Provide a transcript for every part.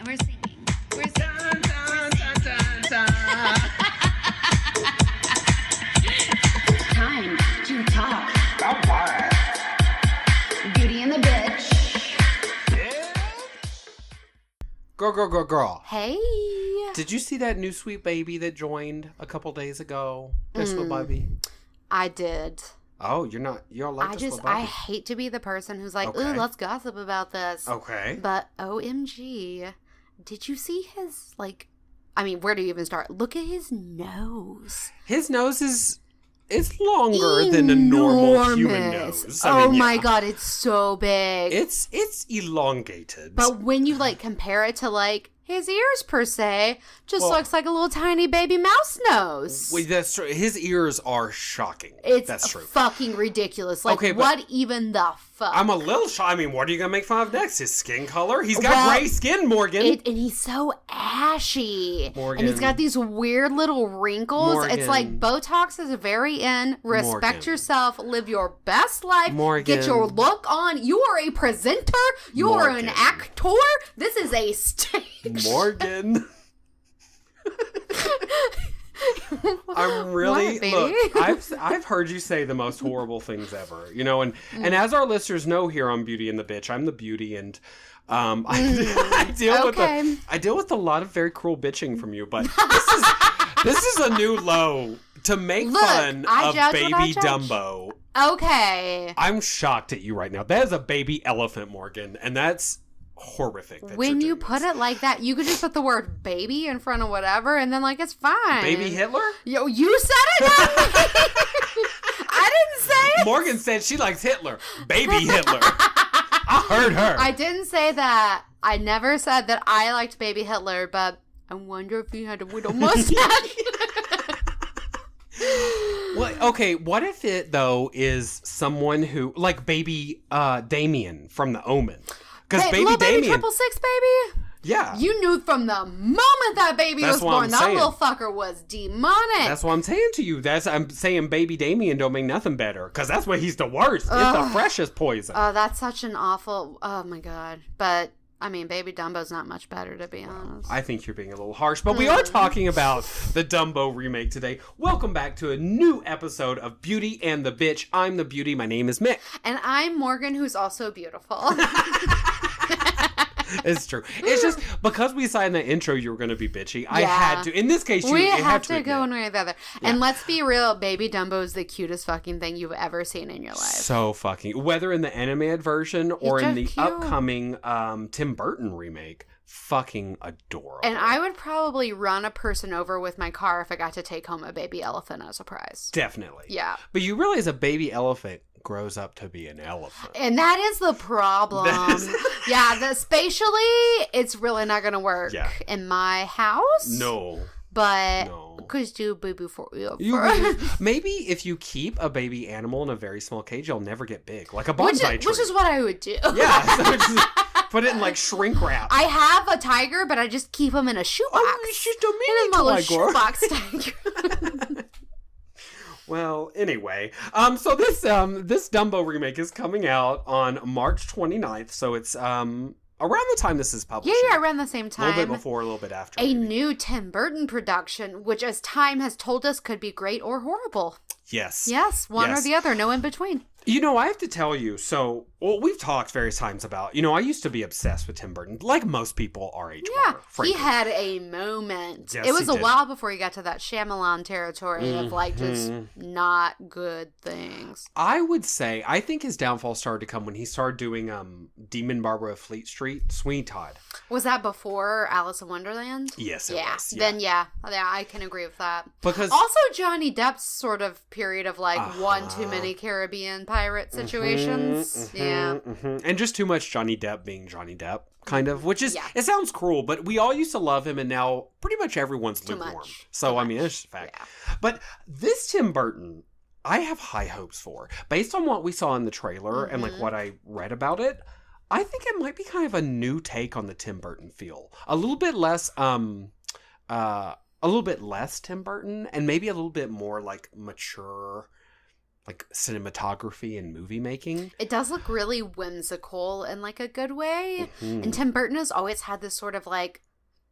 And we're singing. We're singing. Dun, dun, dun, dun, dun. Time to talk. Beauty and the Bitch. Yeah. Girl. Hey. Did you see that new sweet baby that joined a couple days ago? This little baby. I did. Oh, you're like this little baby. I hate to be the person who's like, Okay. ooh, let's gossip about this. Okay. But OMG, did you see his, where do you even start? Look at his nose. His nose is longer than a normal human nose. My God, it's so big. It's elongated. But when you, compare it to, his ears, per se, looks like a little tiny baby mouse nose. Wait, that's true. His ears are shocking. That's true. Fucking ridiculous. Okay, what even the fuck? I'm a little shocked. What are you going to make fun of next? His skin color? He's got gray skin, Morgan. And he's so ashy. Morgan. And he's got these weird little wrinkles. Morgan. It's like Botox is very in. Respect Morgan. yourself. Live your best life. Morgan. Get your look on. You are a presenter. You are an actor. This is a stage. Morgan. I'm really what, look. I've heard you say the most horrible things ever, and as our listeners know here on Beauty and the Bitch, I'm the beauty, and I deal with a lot of very cruel bitching from you, but this is a new low to make fun of baby Dumbo. Okay, I'm shocked at you right now. That is a baby elephant, Morgan, and that's horrific. When you put it like that, you could just put the word baby in front of whatever and then it's fine. Baby Hitler? Yo, you said it, not me. I didn't say it. Morgan said she likes Hitler. Baby Hitler. I heard her. I didn't say that. I never said that I liked baby Hitler, but I wonder if he had a widow mustache. Well, okay, what if it, though, is someone who, like baby Damien from The Omen? Because baby Damien... 666, baby? Yeah. You knew from the moment that baby was born, that little fucker was demonic. That's what I'm saying to you. I'm saying baby Damien don't make nothing better. Because that's why he's the worst. It's the freshest poison. Oh, that's such an awful... Oh, my God. But... baby Dumbo's not much better, to be honest. I think you're being a little harsh, but we are talking about the Dumbo remake today. Welcome back to a new episode of Beauty and the Bitch. I'm the beauty. My name is Mick. And I'm Morgan, who's also beautiful. It's true. It's just because we saw in the intro you were going to be bitchy. I had to. In this case, we had have to go one way or the other. Yeah. And let's be real, baby Dumbo is the cutest fucking thing you've ever seen in your life. So fucking. Whether in the animated version or in the cute. upcoming Tim Burton remake. Fucking adorable. And I would probably run a person over with my car if I got to take home a baby elephant as a prize. Definitely. Yeah. But you realize a baby elephant grows up to be an elephant. And that is the problem. Spatially, it's really not going to work in my house. No. But could do baby for you. Maybe if you keep a baby animal in a very small cage, you'll never get big. Like a bonsai tree. Which is what I would do. Yeah. So just put it in shrink wrap. I have a tiger, but I just keep him in a shoebox. Oh, it's just a mini little tiger. Shoebox tiger. Well, anyway, so this Dumbo remake is coming out on March 29th, so it's around the time this is published. Yeah, around the same time. A little bit before, a little bit after. A new Tim Burton production, which as time has told us could be great or horrible. Yes. Yes, one or the other, no in between. I have to tell you, we've talked various times about, I used to be obsessed with Tim Burton, like most people our age were. Frankly. He had a moment. Yes, it was a while before he got to that Shyamalan territory of, just not good things. I would say, I think his downfall started to come when he started doing Demon Barber of Fleet Street, Sweeney Todd. Was that before Alice in Wonderland? Yes, it was. Yeah. Then, I can agree with that. Because also, Johnny Depp's sort of period of, one too many Caribbean pirate situations. And just too much Johnny Depp being Johnny Depp, kind of, which is, it sounds cruel, but we all used to love him, and now pretty much everyone's lukewarm. So, it's just a fact. Yeah. But this Tim Burton, I have high hopes for. Based on what we saw in the trailer and, what I read about it, I think it might be kind of a new take on the Tim Burton feel. A little bit less, Tim Burton, and maybe a little bit more, mature like cinematography and movie making. It does look really whimsical in like a good way. Mm-hmm. And Tim Burton has always had this sort of like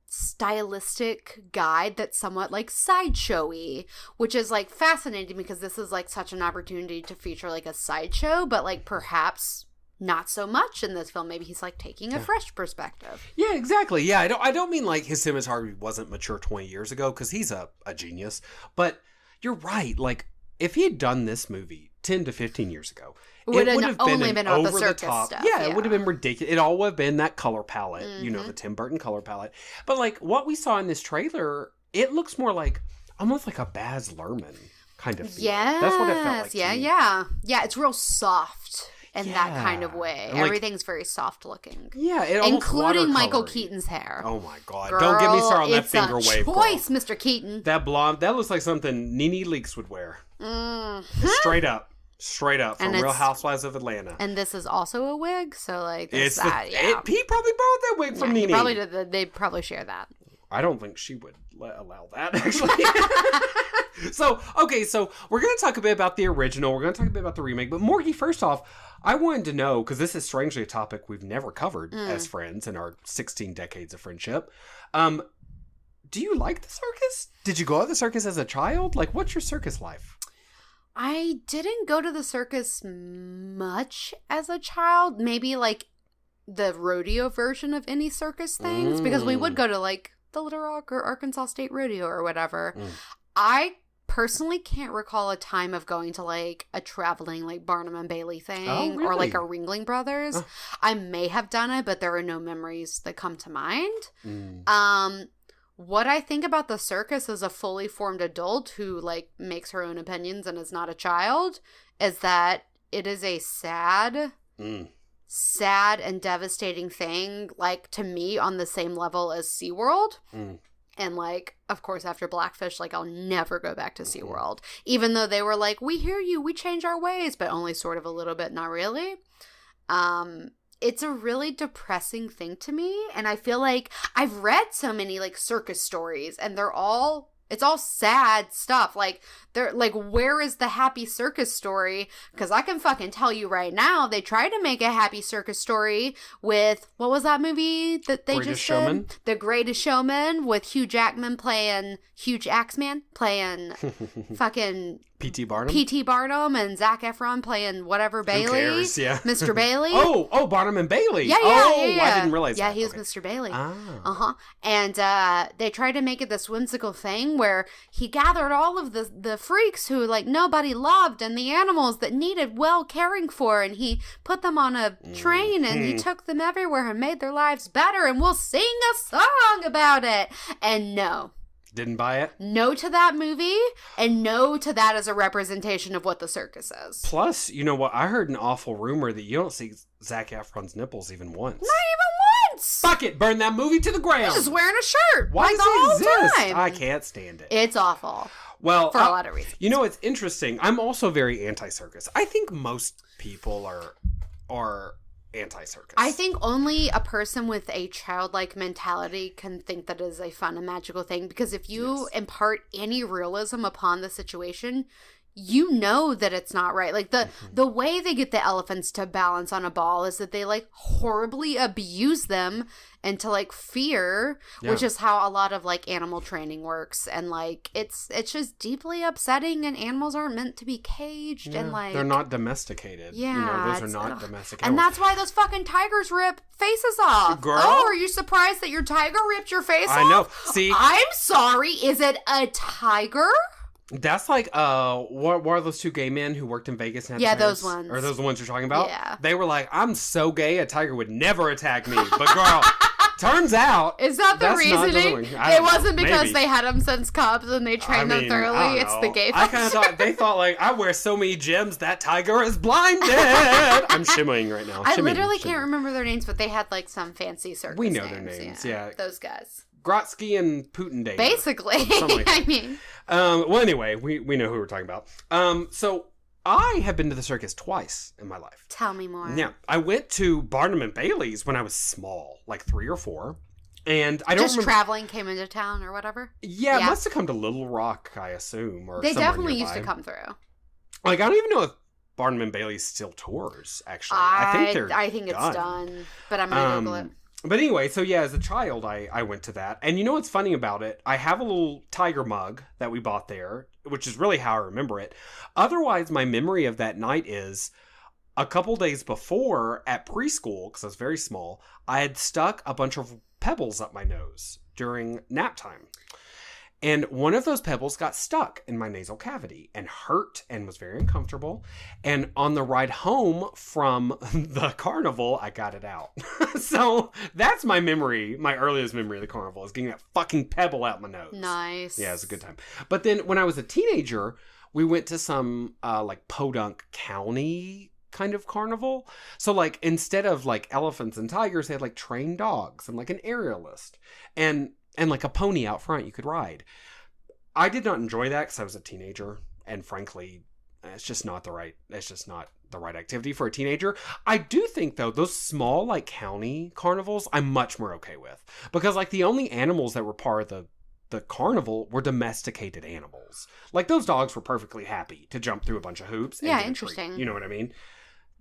stylistic guide that's somewhat like sideshowy, which is like fascinating because this is like such an opportunity to feature like a sideshow, but like perhaps not so much in this film. Maybe he's like taking a fresh perspective. Yeah, exactly. Yeah, I don't mean like his cinematography wasn't mature 20 years ago, because he's a genius. But you're right. Like, if he had done this movie 10 to 15 years ago, it would have only been about the over the top. stuff. Yeah, it would have been ridiculous. It all would have been that color palette, Mm-hmm. The Tim Burton color palette. But like what we saw in this trailer, it looks more like almost like a Baz Luhrmann kind of feel. Yes. That's what it felt like. Yeah, it's real soft in that kind of way. And like, everything's very soft looking. Yeah, including Michael Keaton's hair. Oh my god! Girl, don't get me started on that it's finger a wave. Choice, girl. Mr. Keaton. That blonde, that looks like something Nene Leakes would wear. Mm-hmm. Straight up from Real Housewives of Atlanta. And this is also a wig, so like he probably borrowed that wig from Nene. Probably did. They probably share that. I don't think she would allow that, actually. So we're going to talk a bit about the original. We're going to talk a bit about the remake. But Morgie, first off, I wanted to know, because this is strangely a topic we've never covered as friends in our 16 decades of friendship. Do you like the circus? Did you go to the circus as a child? Like, what's your circus life? I didn't go to the circus much as a child. Maybe like the rodeo version of any circus things, because we would go to like the Little Rock or Arkansas State Rodeo or whatever. I personally can't recall a time of going to like a traveling like Barnum and Bailey thing or like a Ringling Brothers. I may have done it, but there are no memories that come to mind. What I think about the circus as a fully formed adult who like makes her own opinions and is not a child is that it is a sad and devastating thing, like to me on the same level as SeaWorld. And like, of course, after Blackfish, like I'll never go back to SeaWorld, even though they were like, we hear you, we change our ways, but only sort of a little bit, not really. It's a really depressing thing to me. And I feel like I've read so many like circus stories and it's all sad stuff. Like, they're like, where is the happy circus story? Because I can fucking tell you right now, they tried to make a happy circus story with, what was that movie that they Greatest just Showman? did? The Greatest Showman, with Hugh Jackman playing Huge Axeman, playing fucking P.T. Barnum? P.T. Barnum, and Zac Efron playing whatever Bailey. Who cares? Yeah. Mr. Bailey. Oh, Barnum and Bailey. Yeah. I didn't realize that. Yeah, he was Mr. Bailey. And they tried to make it this whimsical thing where he gathered all of the freaks who like nobody loved and the animals that needed well caring for, and he put them on a train and he took them everywhere and made their lives better, and we'll sing a song about it. And no. Didn't buy it? No to that movie, and no to that as a representation of what the circus is. Plus, you know what? I heard an awful rumor that you don't see Zac Efron's nipples even once. Not even once! Fuck it! Burn that movie to the ground! He's just wearing a shirt! Why like does it the whole exist? time. I can't stand it. It's awful. Well, for a lot of reasons. You know, it's interesting. I'm also very anti-circus. I think most people are anti-circus. I think only a person with a childlike mentality can think that is a fun and magical thing, because if you impart any realism upon the situation, you know that it's not right. Like the way they get the elephants to balance on a ball is that they like horribly abuse them into like fear, which is how a lot of like animal training works. And like it's just deeply upsetting, and animals aren't meant to be caged and like they're not domesticated. Yeah, those are not domesticated. And that's why those fucking tigers rip faces off. Girl. Oh, are you surprised that your tiger ripped your face off? I know. See, I'm sorry. Is it a tiger? That's like, what are those two gay men who worked in Vegas? And had those ones. Are those the ones you're talking about? Yeah. They were like, I'm so gay, a tiger would never attack me. But girl, turns out. Is that the reasoning? It wasn't because maybe. they had them since cubs and they trained them thoroughly. It's the gay I kind of they thought like, I wear so many gems, that tiger is blinded. I'm shimmying right now. I literally can't remember their names, but they had like some fancy circus We know their names, yeah. Those guys. Grotsky and Putin Day. Basically. Like I mean. Well, anyway, we know who we're talking about. So I have been to the circus twice in my life. Tell me more. Yeah. I went to Barnum and Bailey's when I was small, like 3 or 4. And I don't just traveling came into town or whatever? Yeah, it must have come to Little Rock, I assume. Or they definitely nearby. used to come through. Like, I don't even know if Barnum and Bailey still tours, actually. I think it's done, but I'm going to Google it. But anyway, so yeah, as a child, I went to that. And you know what's funny about it? I have a little tiger mug that we bought there, which is really how I remember it. Otherwise, my memory of that night is a couple days before at preschool, because I was very small, I had stuck a bunch of pebbles up my nose during nap time. And one of those pebbles got stuck in my nasal cavity and hurt and was very uncomfortable. And on the ride home from the carnival, I got it out. So that's my memory, my earliest memory of the carnival, is getting that fucking pebble out my nose. Nice. Yeah, it was a good time. But then when I was a teenager, we went to some like Podunk County kind of carnival. So like instead of like elephants and tigers, they had like trained dogs and like an aerialist. And like a pony out front you could ride. I did not enjoy that because I was a teenager, and frankly, it's just not the right activity for a teenager. I do think though those small like county carnivals I'm much more okay with, because like the only animals that were part of the carnival were domesticated animals. Like those dogs were perfectly happy to jump through a bunch of hoops. Yeah, interesting. You know what I mean?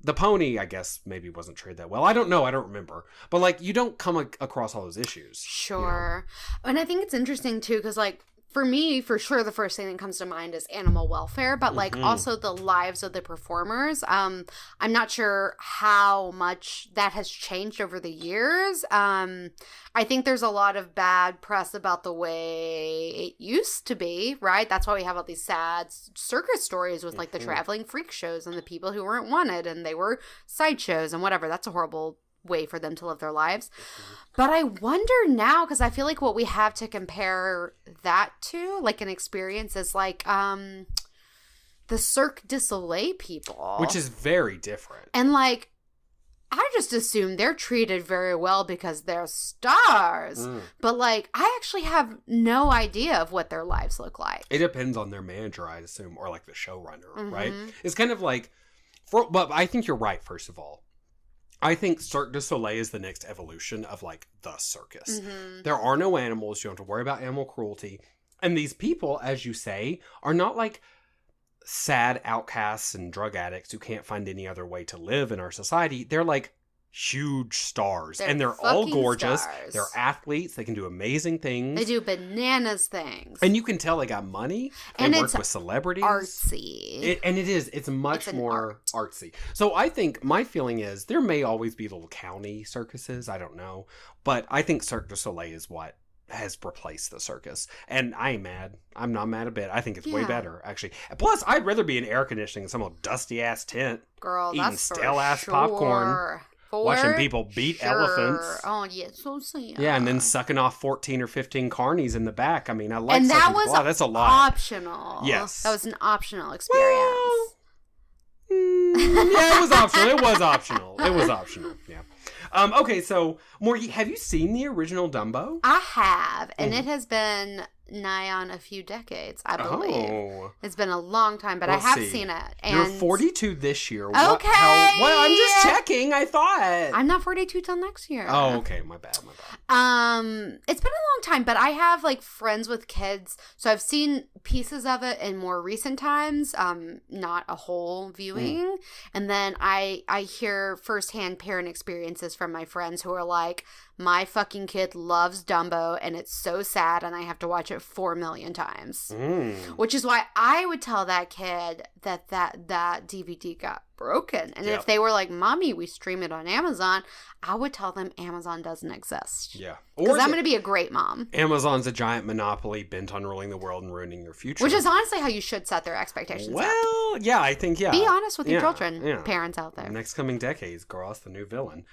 The pony, I guess, maybe wasn't treated that well. I don't know. I don't remember. But, like, you don't come across all those issues. Sure. You know? And I think it's interesting, too, because, like, for me, for sure, the first thing that comes to mind is animal welfare, but, like, also the lives of the performers. I'm not sure how much that has changed over the years. I think there's a lot of bad press about the way it used to be, right? That's why we have all these sad circus stories with, like, the traveling freak shows and the people who weren't wanted and they were sideshows and whatever. That's a horrible way for them to live their lives. But I wonder now, because I feel like what we have to compare that to, like an experience, is like the Cirque du Soleil people. Which is very different. And like, I just assume they're treated very well because they're stars. But like, I actually have no idea of what their lives look like. It depends on their manager, I'd assume, or like the showrunner, right? It's kind of like, but I think you're right, first of all. I think Cirque du Soleil is the next evolution of, like, the circus. There are no animals. You don't have to worry about animal cruelty. And these people, as you say, are not, like, sad outcasts and drug addicts who can't find any other way to live in our society. They're, like, huge stars. They're all gorgeous. Stars. They're athletes. They can do amazing things. They do bananas things. And you can tell they got money. They work with celebrities. Artsy. It's much more artsy. So I think my feeling is there may always be little county circuses. I don't know. But I think Cirque du Soleil is what has replaced the circus. And I ain't mad. I'm not mad a bit. I think it's way better, actually. Plus, I'd rather be in air conditioning in some old dusty-ass tent. Girl, eating that's stale-ass for popcorn. Watching people beat elephants. Oh, yeah, so sad. Yeah, and then sucking off 14 or 15 carnies in the back. I mean, I like and that was that's a lot. Optional. Yes. That was an optional experience. Yeah, it was optional. It was optional. Yeah. Okay, so, Morgie, have you seen the original Dumbo? I have, and it has been nigh on a few decades, I believe. Oh. It's been a long time, but I have seen it. And you're 42 this year. Okay. I'm just checking. I thought. I'm not 42 till next year. Oh, okay. My bad. It's been a long time, but I have like friends with kids, so I've seen pieces of it in more recent times, not a whole viewing. And then I hear firsthand parent experiences from my friends who are like, my fucking kid loves Dumbo and it's so sad and I have to watch it 4 million times. Which is why I would tell that kid that DVD got broken. And if they were like, Mommy, we stream it on Amazon, I would tell them Amazon doesn't exist. Yeah. Because I'm going to be a great mom. Amazon's a giant monopoly bent on ruling the world and ruining your future. Which is honestly how you should set their expectations up. Yeah, I think, Be honest with your children, parents out there. Next coming decades, girl, that's the new villain.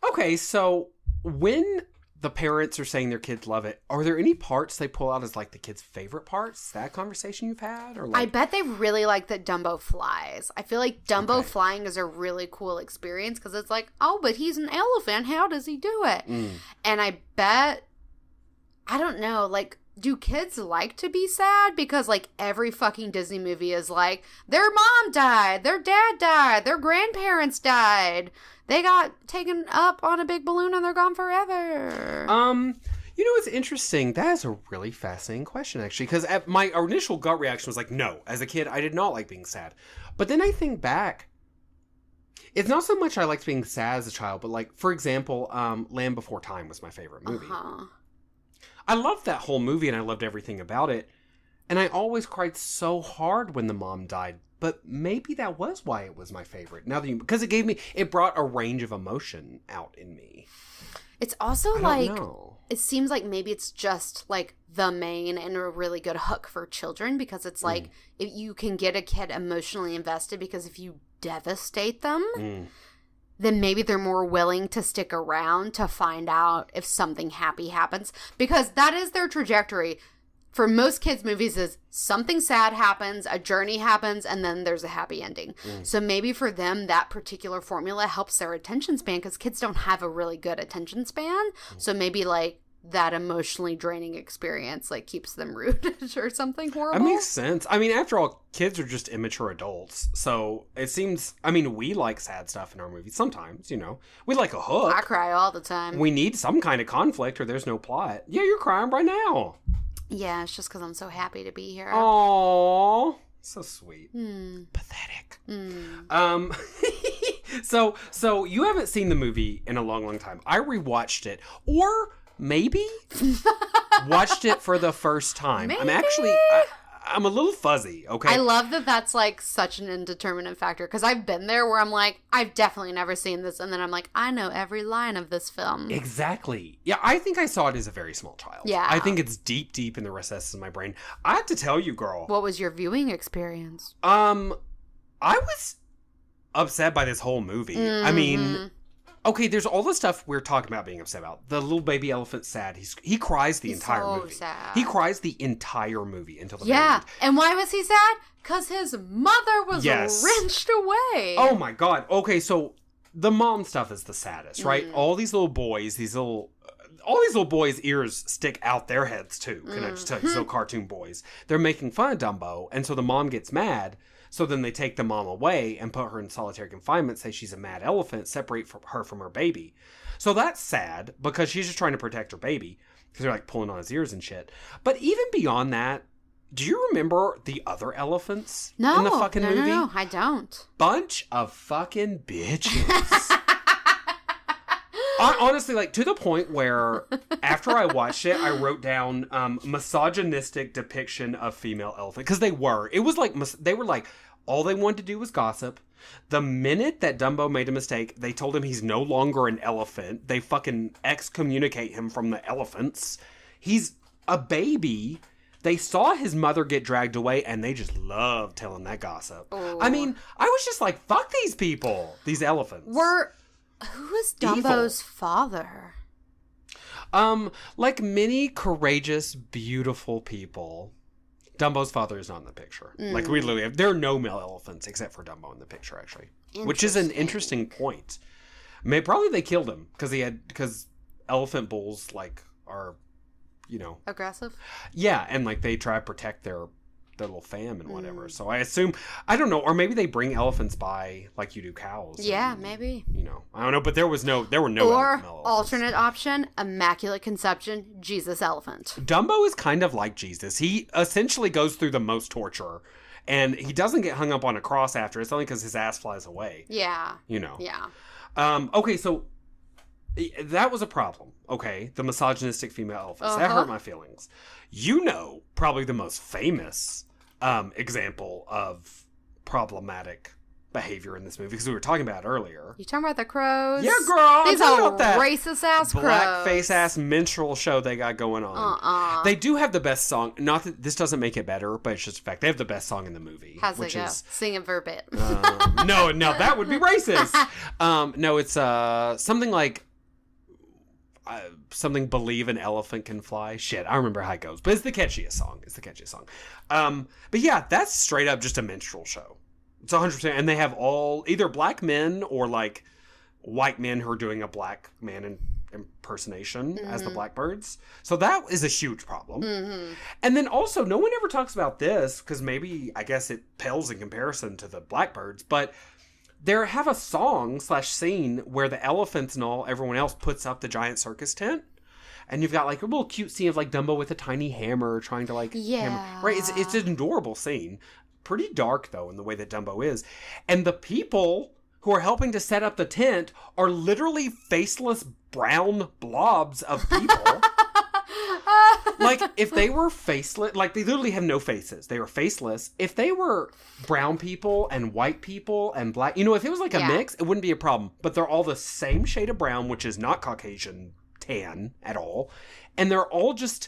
Okay, so when the parents are saying their kids love it, are there any parts they pull out as like the kids' favorite parts? That conversation you've had? Or like... I bet they really like that Dumbo flies. I feel like Dumbo flying is a really cool experience because it's like, oh, but he's an elephant. How does he do it? And I bet, I don't know, like, do kids like to be sad? Because, like, every fucking Disney movie is like, their mom died, their dad died, their grandparents died. They got taken up on a big balloon and they're gone forever. You know, it's interesting. That is a really fascinating question, actually, because my initial gut reaction was like, no. As a kid, I did not like being sad. But then I think back, it's not so much I liked being sad as a child, but like, for example, Land Before Time was my favorite movie. I loved that whole movie, and I loved everything about it. And I always cried so hard when the mom died. But maybe that was why it was my favorite. Now that because it brought a range of emotion out in me. It's also like, it seems like maybe it's just like the main and a really good hook for children, because it's like, if you can get a kid emotionally invested, because if you devastate them, then maybe they're more willing to stick around to find out if something happy happens, because that is their trajectory. For most kids' movies is something sad happens, a journey happens, and then there's a happy ending. So maybe for them, that particular formula helps their attention span, because kids don't have a really good attention span. So maybe like that emotionally draining experience like keeps them rooted or something horrible. That makes sense. I mean, after all, kids are just immature adults. So it seems, I mean, we like sad stuff in our movies sometimes, you know. We like a hook. I cry all the time. We need some kind of conflict or there's no plot. Yeah, you're crying right now. Yeah, it's just because I'm so happy to be here. Aww. So sweet. Pathetic. So you haven't seen the movie in a long, long time. I rewatched it. Or maybe watched it for the first time. Maybe. I'm a little fuzzy, okay? I love that that's like such an indeterminate factor, because I've been there where I'm like, I've definitely never seen this, and then I'm like, I know every line of this film. Exactly. Yeah, I think I saw it as a very small child. Yeah. I think it's deep, deep in the recesses of my brain. I have to tell you, girl. What was your viewing experience? I was upset by this whole movie. I mean, okay, there's all the stuff we're talking about being upset about. The little baby elephant's sad. He cries the entire movie. Sad. He cries the entire movie until the very end. And why was he sad? Because his mother was wrenched away. Oh my god. Okay, so the mom stuff is the saddest, right? All these little boys, all these little boys' ears stick out their heads too. Can I just tell you? So cartoon boys. They're making fun of Dumbo, and so the mom gets mad. So then they take the mom away and put her in solitary confinement, say she's a mad elephant, separate her from her baby. So that's sad, because she's just trying to protect her baby, because they're like pulling on his ears and shit. But even beyond that, do you remember the other elephants in the fucking movie? No, I don't. Bunch of fucking bitches. Honestly, like, to the point where after I watched it, I wrote down misogynistic depiction of female elephant. Because they were. It was like, they were like, all they wanted to do was gossip. The minute that Dumbo made a mistake, they told him he's no longer an elephant. They fucking excommunicate him from the elephants. He's a baby. They saw his mother get dragged away, and they just loved telling that gossip. Ooh. I mean, I was just like, fuck these people. These elephants. Who is Dumbo's father? Like many courageous, beautiful people, Dumbo's father is not in the picture. Like, we literally there are no male elephants except for Dumbo in the picture, actually. Which is an interesting point. Probably they killed him because elephant bulls, like, are, you know, aggressive? Yeah, and like they try to protect their little fam and whatever. So I assume, I don't know, or maybe they bring elephants by like you do cows. Yeah, maybe. You know, I don't know, but there were no or elephants. Alternate option, immaculate conception, Jesus elephant. Dumbo is kind of like Jesus. He essentially goes through the most torture, and he doesn't get hung up on a cross after. It's only because his ass flies away. Yeah. You know. Yeah. Okay, so that was a problem. Okay, the misogynistic female elephants. That hurt my feelings. You know, probably the most famous example of problematic behavior in this movie, because we were talking about it earlier. You talking about the crows? Yeah, girl. These are racist ass crows. Blackface ass minstrel show they got going on. They do have the best song. Not that this doesn't make it better, but it's just a fact. They have the best song in the movie. How's it go? Sing it verbatim. No, that would be racist. No, it's something like something believe an elephant can fly. Shit, I remember how it goes. But it's the catchiest song. But yeah, that's straight up just a minstrel show. It's 100%. And they have all either black men or like white men who are doing a black man impersonation as the Blackbirds. So that is a huge problem. And then also, no one ever talks about this, because maybe, I guess it pales in comparison to the Blackbirds, but they have a song / scene where the elephants and everyone else puts up the giant circus tent. And you've got, like, a little cute scene of, like, Dumbo with a tiny hammer trying to, like, hammer. Right? It's an adorable scene. Pretty dark, though, in the way that Dumbo is. And the people who are helping to set up the tent are literally faceless brown blobs of people. Like, if they were faceless, like, they literally have no faces. They were faceless. If they were brown people and white people and black, you know, if it was like a mix, it wouldn't be a problem. But they're all the same shade of brown, which is not Caucasian tan at all. And they're all just,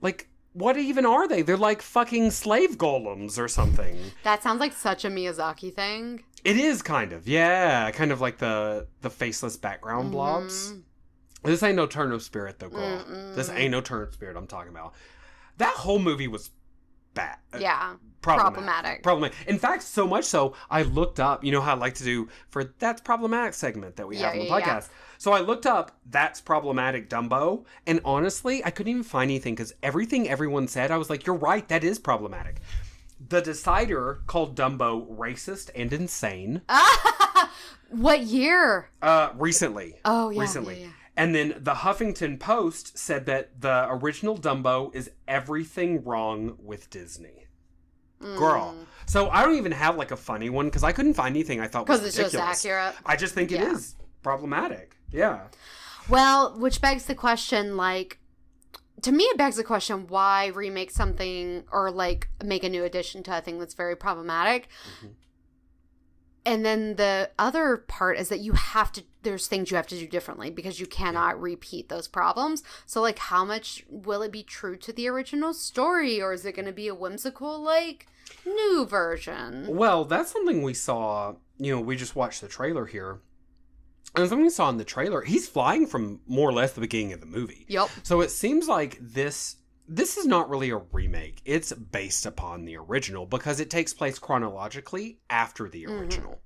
like, what even are they? They're like fucking slave golems or something. That sounds like such a Miyazaki thing. It is kind of, yeah. Kind of like the faceless background blobs. This ain't no turn of spirit, though, girl. This ain't no turn of spirit I'm talking about. That whole movie was bad. Yeah. Problematic. In fact, so much so, I looked up, you know how I like to do for That's Problematic segment that we have on the podcast. Yeah. So I looked up That's Problematic Dumbo, and honestly, I couldn't even find anything, because everything everyone said, I was like, you're right, that is problematic. The Decider called Dumbo racist and insane. What year? Recently. Oh, yeah. Recently. Yeah. And then the Huffington Post said that the original Dumbo is everything wrong with Disney. Girl. So I don't even have like a funny one, because I couldn't find anything I thought was ridiculous. Because it's just accurate. I just think it is problematic. Yeah. Well, which begs the question, like, to me it begs the question, why remake something or like make a new addition to a thing that's very problematic? And then the other part is that there's things you have to do differently, because you cannot repeat those problems. So, like, how much will it be true to the original story? Or is it going to be a whimsical, like, new version? Well, that's something we saw, you know, we just watched the trailer here. And something we saw in the trailer, he's flying from more or less the beginning of the movie. Yep. So it seems like this is not really a remake. It's based upon the original, because it takes place chronologically after the original.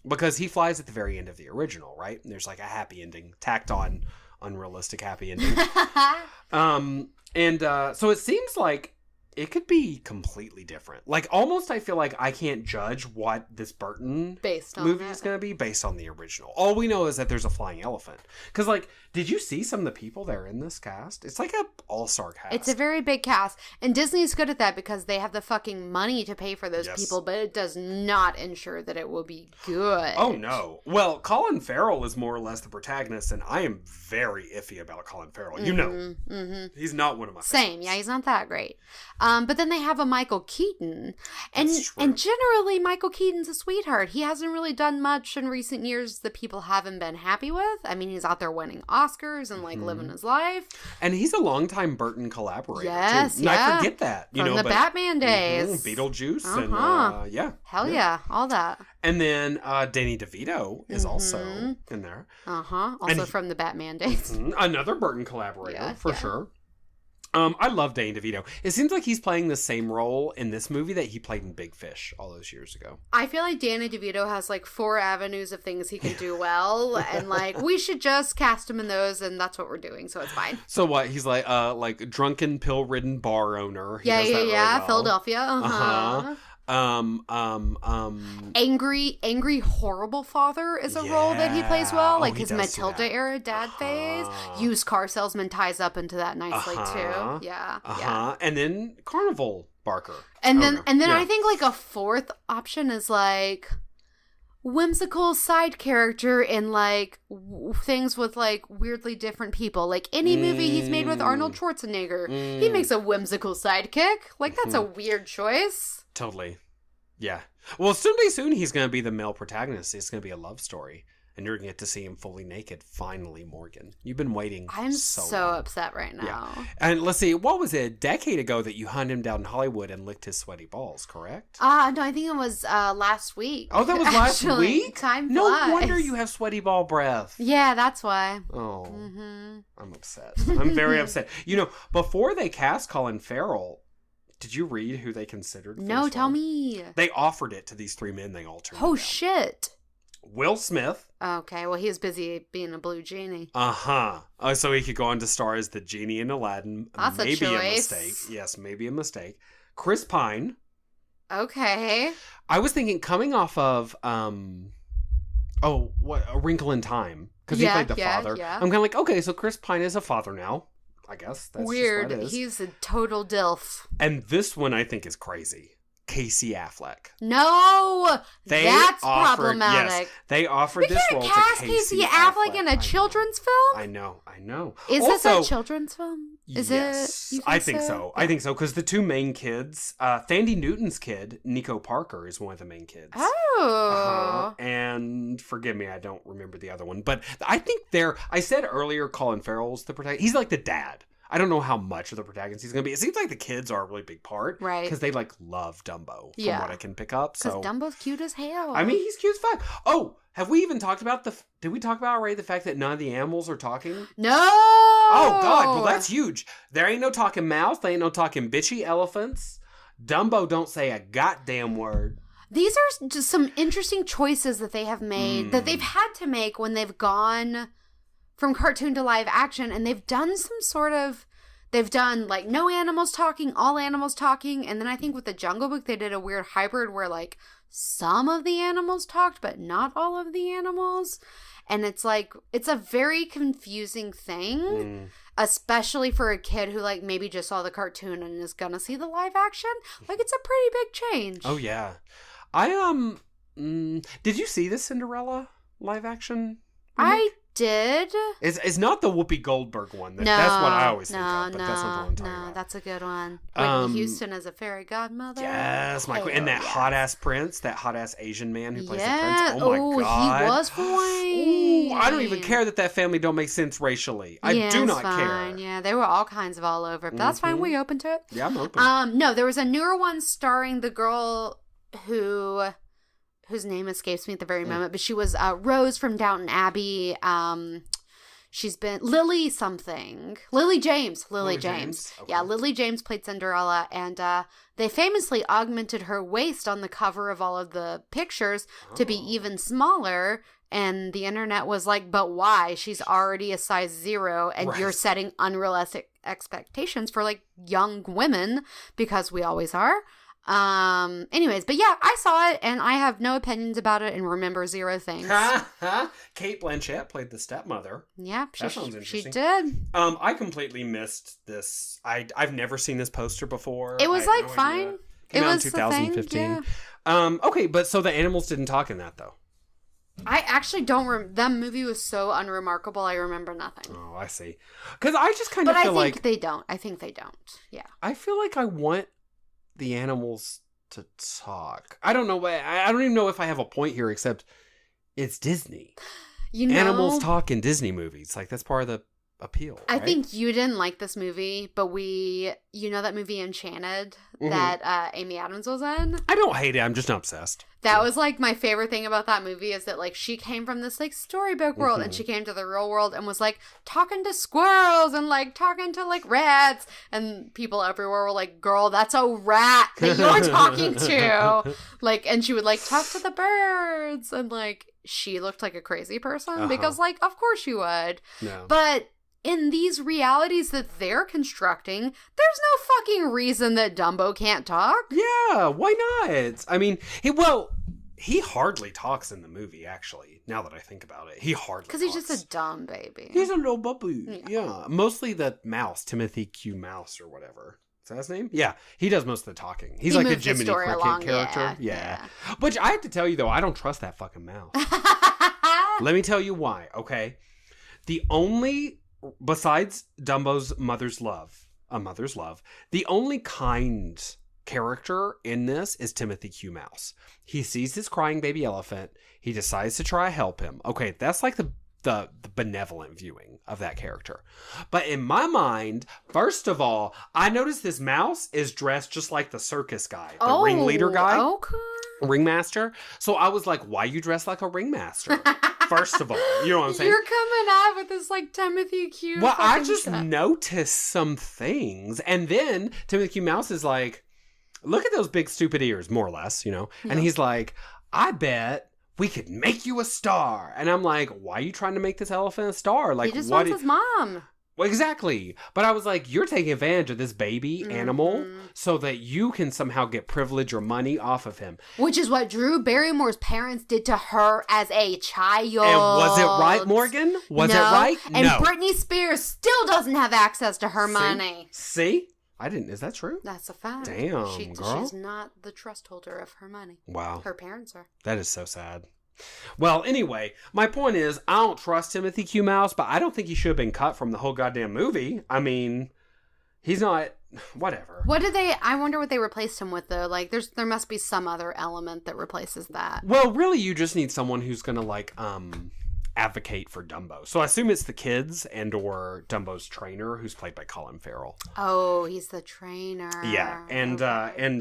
Because he flies at the very end of the original, right? And there's like a happy ending, tacked on, unrealistic happy ending. So it seems like it could be completely different. Like, almost I feel like I can't judge what this Burton movie is going to be based on the original. All we know is that there's a flying elephant. Because, like, did you see some of the people that are in this cast? It's like a all-star cast. It's a very big cast. And Disney's good at that, because they have the fucking money to pay for those people, but it does not ensure that it will be good. Oh, no. Well, Colin Farrell is more or less the protagonist, and I am very iffy about Colin Farrell. You know. He's not one of my favorites. Same. Yeah, he's not that great. But then they have a Michael Keaton. And generally, Michael Keaton's a sweetheart. He hasn't really done much in recent years that people haven't been happy with. I mean, he's out there winning Oscars and, like, living his life. And he's a longtime Burton collaborator, yes, too. I forget that. From the Batman days. Beetlejuice and, Hell yeah. All that. And then Danny DeVito is also in there. Also from the Batman days. Another Burton collaborator, for sure. I love Danny DeVito. It seems like he's playing the same role in this movie that he played in Big Fish all those years ago. I feel like Danny DeVito has like 4 avenues of things he can do well, and like we should just cast him in those, and that's what we're doing, so it's fine. So what? He's like drunken, pill-ridden bar owner. He does that really well. Philadelphia. Angry, horrible father is a role that he plays well. Like his Matilda era dad phase. Used car salesman ties up into that nicely too. Yeah. And then Carnival Barker. And then I think like a fourth option is like whimsical side character in like things with like weirdly different people. Like any movie he's made with Arnold Schwarzenegger, he makes a whimsical sidekick. Like that's a weird choice. Totally. Yeah. Well, soon he's going to be the male protagonist. It's going to be a love story. And you're going to get to see him fully naked. Finally, Morgan. You've been waiting I'm so upset right now. Yeah. And let's see, what was it, a decade ago that you hunted him down in Hollywood and licked his sweaty balls, correct? No, I think it was last week. Oh, that was last week? Time no flies. Wonder you have sweaty ball breath. Yeah, that's why. Oh, I'm upset. I'm very upset. You know, before they cast Colin Farrell, did you read who they considered? No, tell me. They offered it to these 3 men. They all turned it down. Shit. Will Smith. Okay, well, he was busy being a blue genie. So he could go on to star as the genie in Aladdin. That's maybe a choice. A mistake. Yes, maybe a mistake. Chris Pine. Okay. I was thinking, coming off of what, A Wrinkle in Time. Because he played the father. Yeah. I'm kind of like, okay, so Chris Pine is a father now. I guess that's weird. Just what it is. He's a total dilf. And this one I think is crazy. Casey Affleck. No, that's problematic. Yes, they offered this role to Casey Affleck in a children's film. I know. Is this a children's film? Yes, I think so. Yeah. I think so because the two main kids, Thandie Newton's kid, Nico Parker, is one of the main kids. Oh, and forgive me, I don't remember the other one, but I think I said earlier, Colin Farrell's the protagonist. He's like the dad. I don't know how much of the protagonist he's going to be. It seems like the kids are a really big part. Right. Because they, love Dumbo, from what I can pick up. Because Dumbo's cute as hell. I mean, he's cute as fuck. Oh, have we even talked about did we talk about already the fact that none of the animals are talking? No! Oh, God. Well, that's huge. There ain't no talking mouse. There ain't no talking bitchy elephants. Dumbo don't say a goddamn word. These are just some interesting choices that they have made, that they've had to make when they've gone from cartoon to live action, and they've done they've done no animals talking, all animals talking, and then I think with the Jungle Book they did a weird hybrid where some of the animals talked but not all of the animals, and it's a very confusing thing, especially for a kid who maybe just saw the cartoon and is gonna see the live action. It's a pretty big change. Oh yeah. Did you see the Cinderella live action remake? I did. It's not the Whoopi Goldberg one. That's what I always think of, but that's not the one I'm talking about. That's a good one. Whitney Houston as a fairy godmother. Yes, and that hot-ass prince, that hot-ass Asian man who plays the prince. Oh, my God. He was fine. I don't even care that family don't make sense racially. I do not care. Yeah, they were all kinds of all over, but that's fine. We open to it. Yeah, I'm open. No, there was a newer one starring the girl whose name escapes me at the very moment, but she was Rose from Downton Abbey. She's been Lily James. Okay. Yeah, Lily James played Cinderella, and they famously augmented her waist on the cover of all of the pictures to be even smaller. And the internet was like, but why? She's already a size 0, and you're setting unrealistic expectations for young women, because we always are. Anyways, but yeah, I saw it and I have no opinions about it and remember 0 things. Kate Blanchett played the stepmother. Yeah, that sounds interesting. She did. I completely missed this. I've never seen this poster before. It was fine. It was 2015. Yeah. Okay, but so the animals didn't talk in that though. I actually don't that movie was so unremarkable, I remember nothing. Oh, I see. Because I just kind of feel I think they don't. Yeah. I feel like I want the animals to talk. I don't know. I don't even know if I have a point here, except it's Disney. Animals talk in Disney movies. That's part of the appeal. Right? I think you didn't like this movie, but that movie Enchanted that Amy Adams was in? I don't hate it. I'm just not obsessed. That was my favorite thing about that movie is that she came from this storybook world and she came to the real world and was talking to squirrels and talking to rats, and people everywhere were like, girl, that's a rat that you're talking to. And she would talk to the birds, and she looked like a crazy person because of course you would. No. But in these realities that they're constructing, there's no fucking reason that Dumbo can't talk. Yeah, why not? I mean, he hardly talks in the movie, actually, now that I think about it. He hardly talks. Because he's just a dumb baby. He's a little baby. Yeah. Mostly the mouse, Timothy Q. Mouse or whatever. Is that his name? Yeah. He does most of the talking. He's like the Jiminy Cricket character. Yeah. Which I have to tell you, though, I don't trust that fucking mouse. Let me tell you why, okay? The only... Besides Dumbo's mother's love, the only kind character in this is Timothy Q. Mouse. He sees this crying baby elephant. He decides to try to help him. Okay, that's the benevolent viewing of that character. But in my mind, first of all, I noticed this mouse is dressed just like the circus guy, the ringleader guy. Okay. Ringmaster. So I was like, why you dress like a ringmaster? First of all, you know what I'm saying? You're coming out with this Timothy Q. Well, I just noticed some things. And then Timothy Q. Mouse is like, look at those big stupid ears, more or less, Yeah. And he's like, I bet we could make you a star. And I'm like, why are you trying to make this elephant a star? He just wants his mom. Well, exactly. But I was like, you're taking advantage of this baby animal so that you can somehow get privilege or money off of him. Which is what Drew Barrymore's parents did to her as a child. And was it right, Morgan? Was it right? And Britney Spears still doesn't have access to her money. See? I didn't. Is that true? That's a fact. Damn, girl. She's not the trust holder of her money. Wow. Her parents are. That is so sad. Well, anyway, my point is, I don't trust Timothy Q. Mouse, but I don't think he should have been cut from the whole goddamn movie. I mean, he's not... Whatever. I wonder what they replaced him with, though. Like, there must be some other element that replaces that. Well, really, you just need someone who's gonna, like, advocate for Dumbo. So I assume it's the kids and or Dumbo's trainer, who's played by Colin Farrell. Oh, he's the trainer. Yeah, and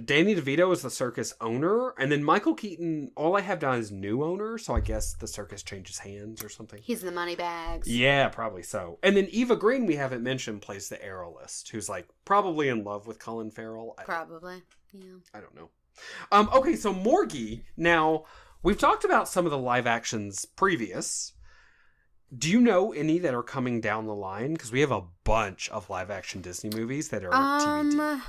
Danny DeVito is the circus owner, and then Michael Keaton, all I have down is new owner, so I guess the circus changes hands or something. He's the money bags. Yeah, probably so. And then Eva Green, we haven't mentioned, plays the aerialist, who's like probably in love with Colin Farrell. Probably, yeah. I don't know. Okay, so Morgie, now, we've talked about some of the live actions previous. Do you know any that are coming down the line? Because we have a bunch of live-action Disney movies that are TBD.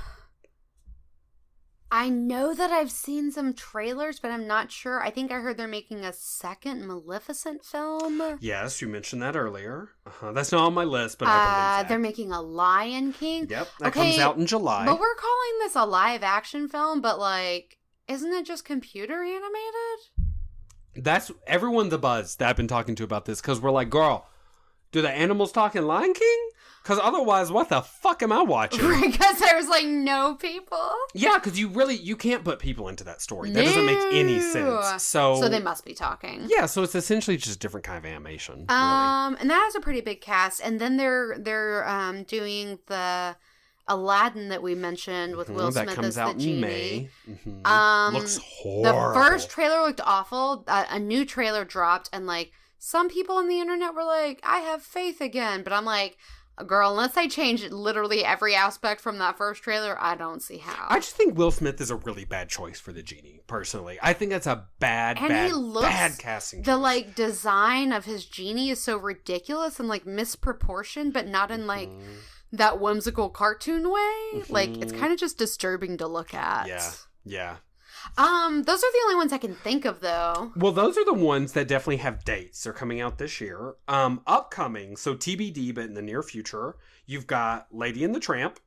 I know that I've seen some trailers, but I'm not sure. I think I heard they're making a second Maleficent film. Yes, you mentioned that earlier. That's not on my list, but I believe that. They're making a Lion King. Yep, that comes out in July. But we're calling this a live-action film, but, like, isn't it just computer animated? That's everyone the buzz that I've been talking to about this, because we're like, girl, do the animals talk in Lion King? Because otherwise, what the fuck am I watching? Because there's like no people. Yeah, because you can't put people into that story. That doesn't make any sense. So they must be talking. Yeah, so it's essentially just a different kind of animation. Really. And that has a pretty big cast. And then they're doing the Aladdin that we mentioned with Will Smith as the genie. In May. Looks horrible. The first trailer looked awful. A new trailer dropped, and like some people on the internet were like, "I have faith again," but I'm like, girl, unless they change literally every aspect from that first trailer, I don't see how. I just think Will Smith is a really bad choice for the genie, personally. I think that's a bad casting choice. The, like, design of his genie is so ridiculous and, like, misproportioned, but not in, like, that whimsical cartoon way. Like, it's kind of just disturbing to look at. Yeah. Those are the only ones I can think of, though. Well, those are the ones that definitely have dates. They're coming out this year. Upcoming, so TBD, but in the near future, you've got Lady and the Tramp.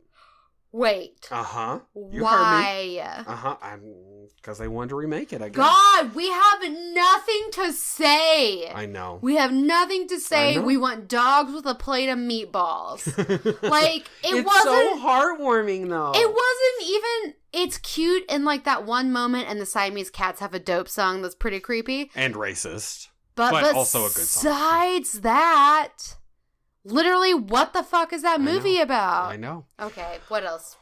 Wait. You Why? heard me. Because they wanted to remake it, I guess. God, we have nothing to say. I know. We have nothing to say. We want dogs with a plate of meatballs. Like, it's so heartwarming, though. It wasn't even... It's cute in, like, that one moment, and the Siamese cats have a dope song that's pretty creepy. And racist. But also a good song. Besides that, literally, what the fuck is that movie about? I know. Okay, what else?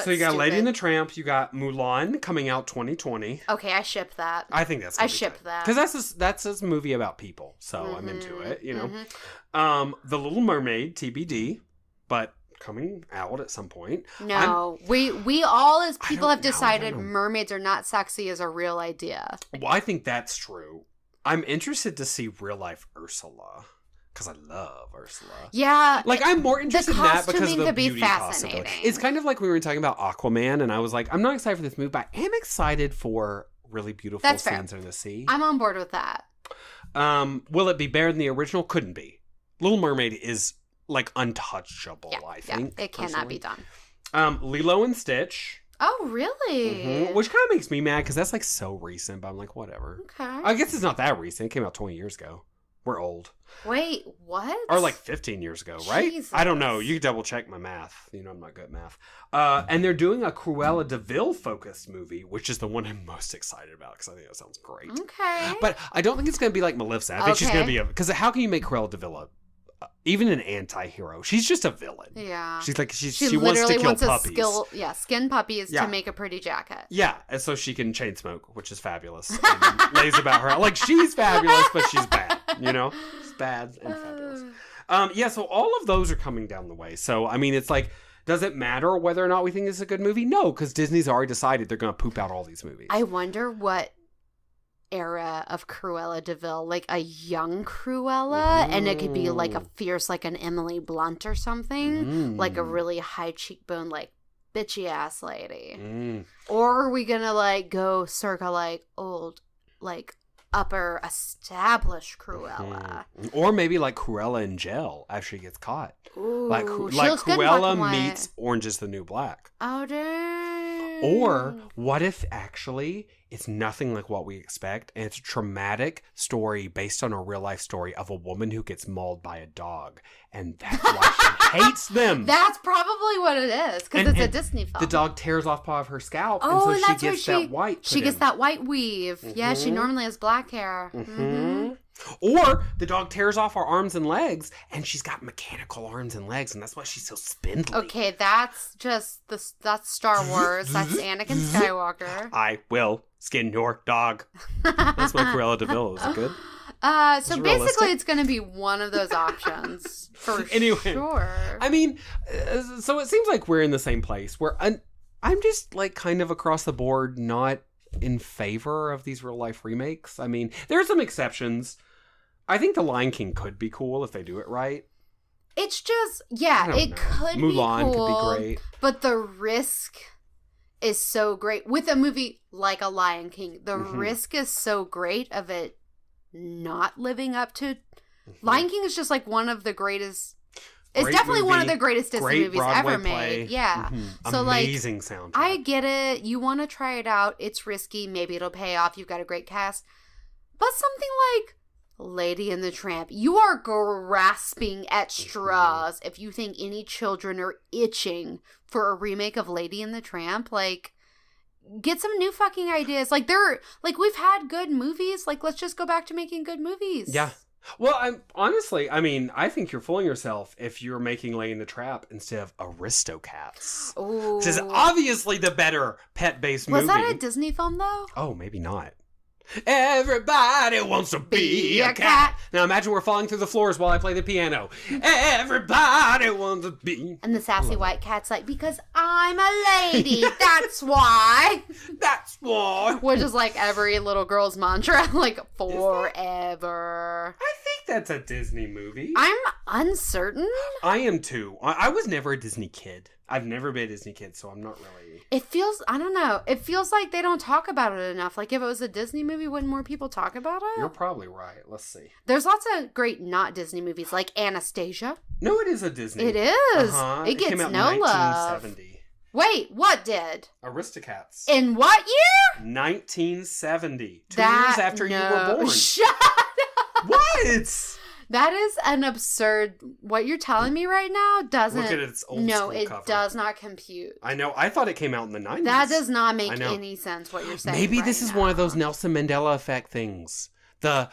So you got Lady and the Tramp, you got Mulan coming out 2020. Okay, I ship that. I think that's that. Because that's a movie about people, so I'm into it, you know. The Little Mermaid, TBD, but coming out at some point. No, we all as people have decided mermaids are not sexy as a real idea. Well, I think that's true. I'm interested to see real life Ursula. Because I love Ursula. Yeah. Like, I'm more interested in that because of the beauty fascinating. It's kind of like we were talking about Aquaman, and I was like, I'm not excited for this movie, but I am excited for really beautiful scenes in the sea. I'm on board with that. Will it be better than the original? Couldn't be. Little Mermaid is, like, untouchable, I think. It cannot be done. Lilo and Stitch. Oh, really? Which kind of makes me mad, because that's, like, so recent, but I'm like, whatever. Okay. I guess it's not that recent. It came out 20 years ago. We're old. Wait, what? Or like 15 years ago, right? Jesus. I don't know. You can double check my math. You know I'm not good at math. And they're doing a Cruella de Vil focused movie, which is the one I'm most excited about because I think that sounds great. Okay. But I don't think it's going to be like Maleficent. I think she's going to be because how can you make Cruella de Vil even an anti-hero? She's just a villain. Yeah. She wants to kill puppies. Skin puppies to make a pretty jacket. Yeah, and so she can chain smoke, which is fabulous. And lays about her. Like, she's fabulous, but she's bad, you know? She's bad and fabulous. So all of those are coming down the way. So, I mean, it's like, does it matter whether or not we think it's a good movie? No, because Disney's already decided they're going to poop out all these movies. I wonder what era of Cruella de Vil, like a young Cruella, and it could be like a fierce, like an Emily Blunt or something, like a really high cheekbone, like bitchy ass lady. Or are we gonna like go circa like old, like upper established Cruella, or maybe like Cruella in jail after she gets caught. Ooh, like Cruella meets Orange is the New Black. Oh dang! Or what if actually it's nothing like what we expect, and it's a traumatic story based on a real life story of a woman who gets mauled by a dog, and that's why she hates them. That's probably what it is, because it's a Disney film. The dog tears off part of her scalp, and so she gets that white. She gets that white weave. Yeah, she normally has black hair. Or the dog tears off her arms and legs, and she's got mechanical arms and legs, and that's why she's so spindly. Okay, that's Star Wars. That's Anakin Skywalker. I will skin your dog. That's my Cruella de Vil. Is it good? So basically, it's going to be one of those options for sure. I mean, so it seems like we're in the same place. Where I'm just like kind of across the board, not in favor of these real life remakes. I mean, there are some exceptions. I think The Lion King could be cool if they do it right. It's just, it could Mulan be cool. Could be great. But the risk is so great. With a movie like A Lion King, the risk is so great of it not living up to... Lion King is just like one of the greatest... It's definitely one of the greatest Disney movies Broadway ever made. Yeah. So amazing soundtrack. I get it. You want to try it out. It's risky. Maybe it'll pay off. You've got a great cast. But something like Lady and the Tramp, you are grasping at straws if you think any children are itching for a remake of Lady and the Tramp. Like, get some new fucking ideas. Like, we've had good movies. Like, let's just go back to making good movies. Yeah. Well, I think you're fooling yourself if you're making Lady in the Trap instead of Aristocats. Ooh. Which is obviously the better pet-based movie. Was that a Disney film, though? Oh, maybe not. Everybody wants to be a cat. Now imagine we're falling through the floors while I play the piano. Everybody wants to be. And the sassy white cat's like, because I'm a lady, that's why. That's why. Which is like every little girl's mantra, like forever. I think that's a Disney movie. I'm uncertain. I am too. I was never a Disney kid. I've never been a Disney kid, so I'm not really... I don't know. It feels like they don't talk about it enough. Like, if it was a Disney movie, wouldn't more people talk about it? You're probably right. Let's see. There's lots of great not Disney movies, like Anastasia. No, it is a Disney. It is. It gets came out no in 1970. love. Wait, what did? Aristocats. In what year? 1970. 2 years after you were born. Shut up! What? That is an absurd... What you're telling me right now doesn't... Look at its old No, school it cover. does not compute. I know. I thought it came out in the 90s. That does not make any sense, what you're saying. Maybe right this is now. one of those Nelson Mandela effect things. The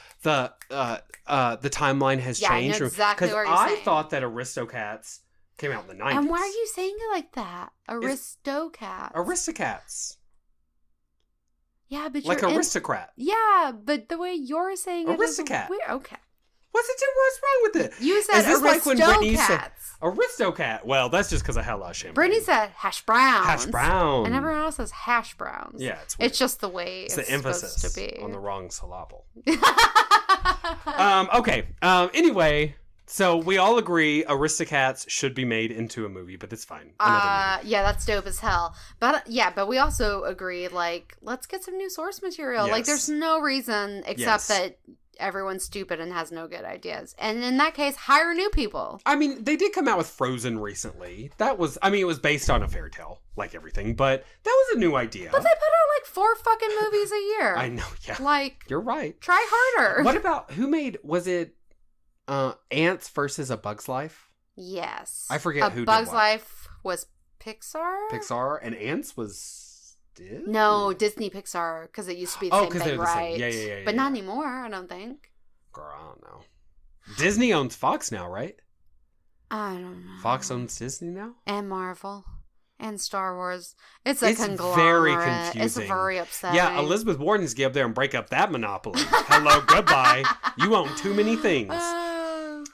timeline has changed. I know exactly what you're saying. I thought that Aristocats came out in the 90s. And why are you saying it like that? Aristocats. Aristocats. Yeah, but like you're... aristocrat. Yeah, but the way you're saying it is Aristocat. weird. Okay. What's wrong with it? You said Is this like when Brittany said Aristocats. Aristocat? Well, that's just because I had a lot of champagne. Brittany said hash browns. Hash brown. And everyone else says hash browns. Yeah, it's weird. It's just the way it's the emphasis supposed to be. on the wrong syllable. Okay. Anyway, so we all agree Aristocats should be made into a movie, but that's fine. Another movie. Yeah, that's dope as hell. But but we also agree, like, let's get some new source material. Yes. Like, there's no reason except that everyone's stupid and has no good ideas. And in that case, hire new people. I mean, they did come out with Frozen recently. That was, it was based on a fairy tale, like everything, but that was a new idea. But they put out like 4 fucking movies a year. I know, yeah. Like, you're right. Try harder. What about, was it Ants versus A Bug's Life? Yes. I forget who did Bug's what. Life was Pixar? Pixar, and Ants was... No, Disney Pixar, because it used to be the same thing, right? Yeah. But not anymore, I don't think. Girl, I don't know. Disney owns Fox now, right? I don't know. Fox owns Disney now? And Marvel. And Star Wars. It's conglomerate. Very confusing. It's very upsetting. Yeah, Elizabeth Warren needs to get up there and break up that monopoly. Hello, goodbye. You own too many things.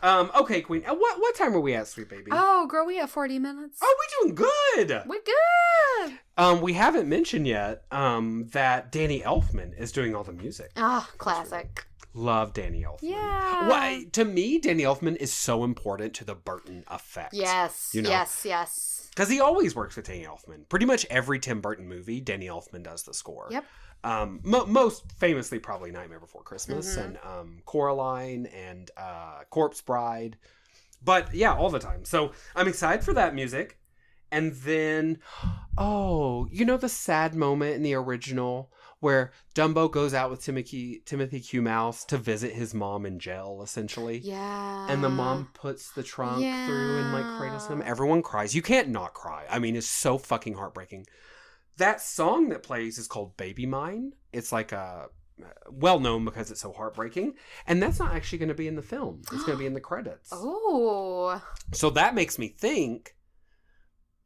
Okay, Queen. What time are we at, sweet baby? Oh, girl, we have 40 minutes. Oh, we're doing good. We're good. We haven't mentioned yet that Danny Elfman is doing all the music. Ah, classic. Love Danny Elfman. Yeah. Why? To me, Danny Elfman is so important to the Burton effect. Yes. You know? Yes. Because he always works with Danny Elfman. Pretty much every Tim Burton movie, Danny Elfman does the score. Yep. Most famously, probably Nightmare Before Christmas and Coraline and Corpse Bride. But yeah, all the time. So I'm excited for that music. And then, the sad moment in the original where Dumbo goes out with Timothy Q. Mouse to visit his mom in jail, essentially. Yeah. And the mom puts the trunk through and cradles him. Everyone cries. You can't not cry. I mean, it's so fucking heartbreaking. That song that plays is called Baby Mine. It's well known because it's so heartbreaking. And that's not actually going to be in the film. It's going to be in the credits. Oh. So that makes me think,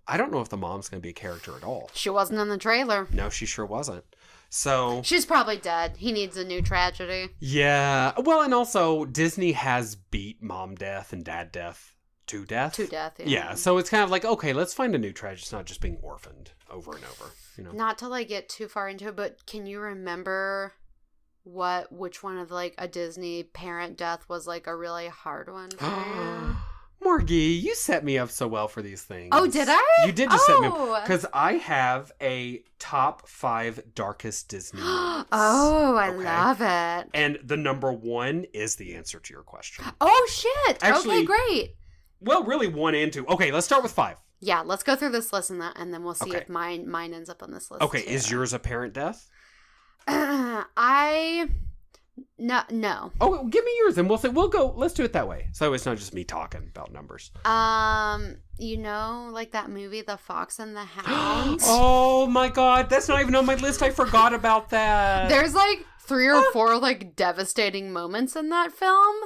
I don't know if the mom's going to be a character at all. She wasn't in the trailer. No, she sure wasn't. So she's probably dead. He needs a new tragedy. Yeah. Well, and also Disney has beat mom death and dad death to death. Yeah. Yeah. So it's kind of like, okay, let's find a new tragedy. It's not just being orphaned over and over. Not to get too far into it, but can you remember which one of a Disney parent death was a really hard one for you? Morgie, you set me up so well for these things. Oh, did I? You did just set me up. Because I have a top 5 darkest Disney moments. Oh, I love it. And the number 1 is the answer to your question. Oh, shit. Actually, okay, great. Well, really 1 and 2. Okay, let's start with 5. Yeah, let's go through this list and then we'll see if mine ends up on this list. Okay, too. is yours a parent death? No. Oh, give me yours and let's do it that way. So it's not just me talking about numbers. That movie, The Fox and the Hound. Oh my God, that's not even on my list. I forgot about that. There's 3 or 4 devastating moments in that film,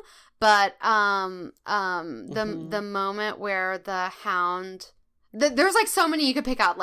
but the moment where the hound, there's so many you could pick out,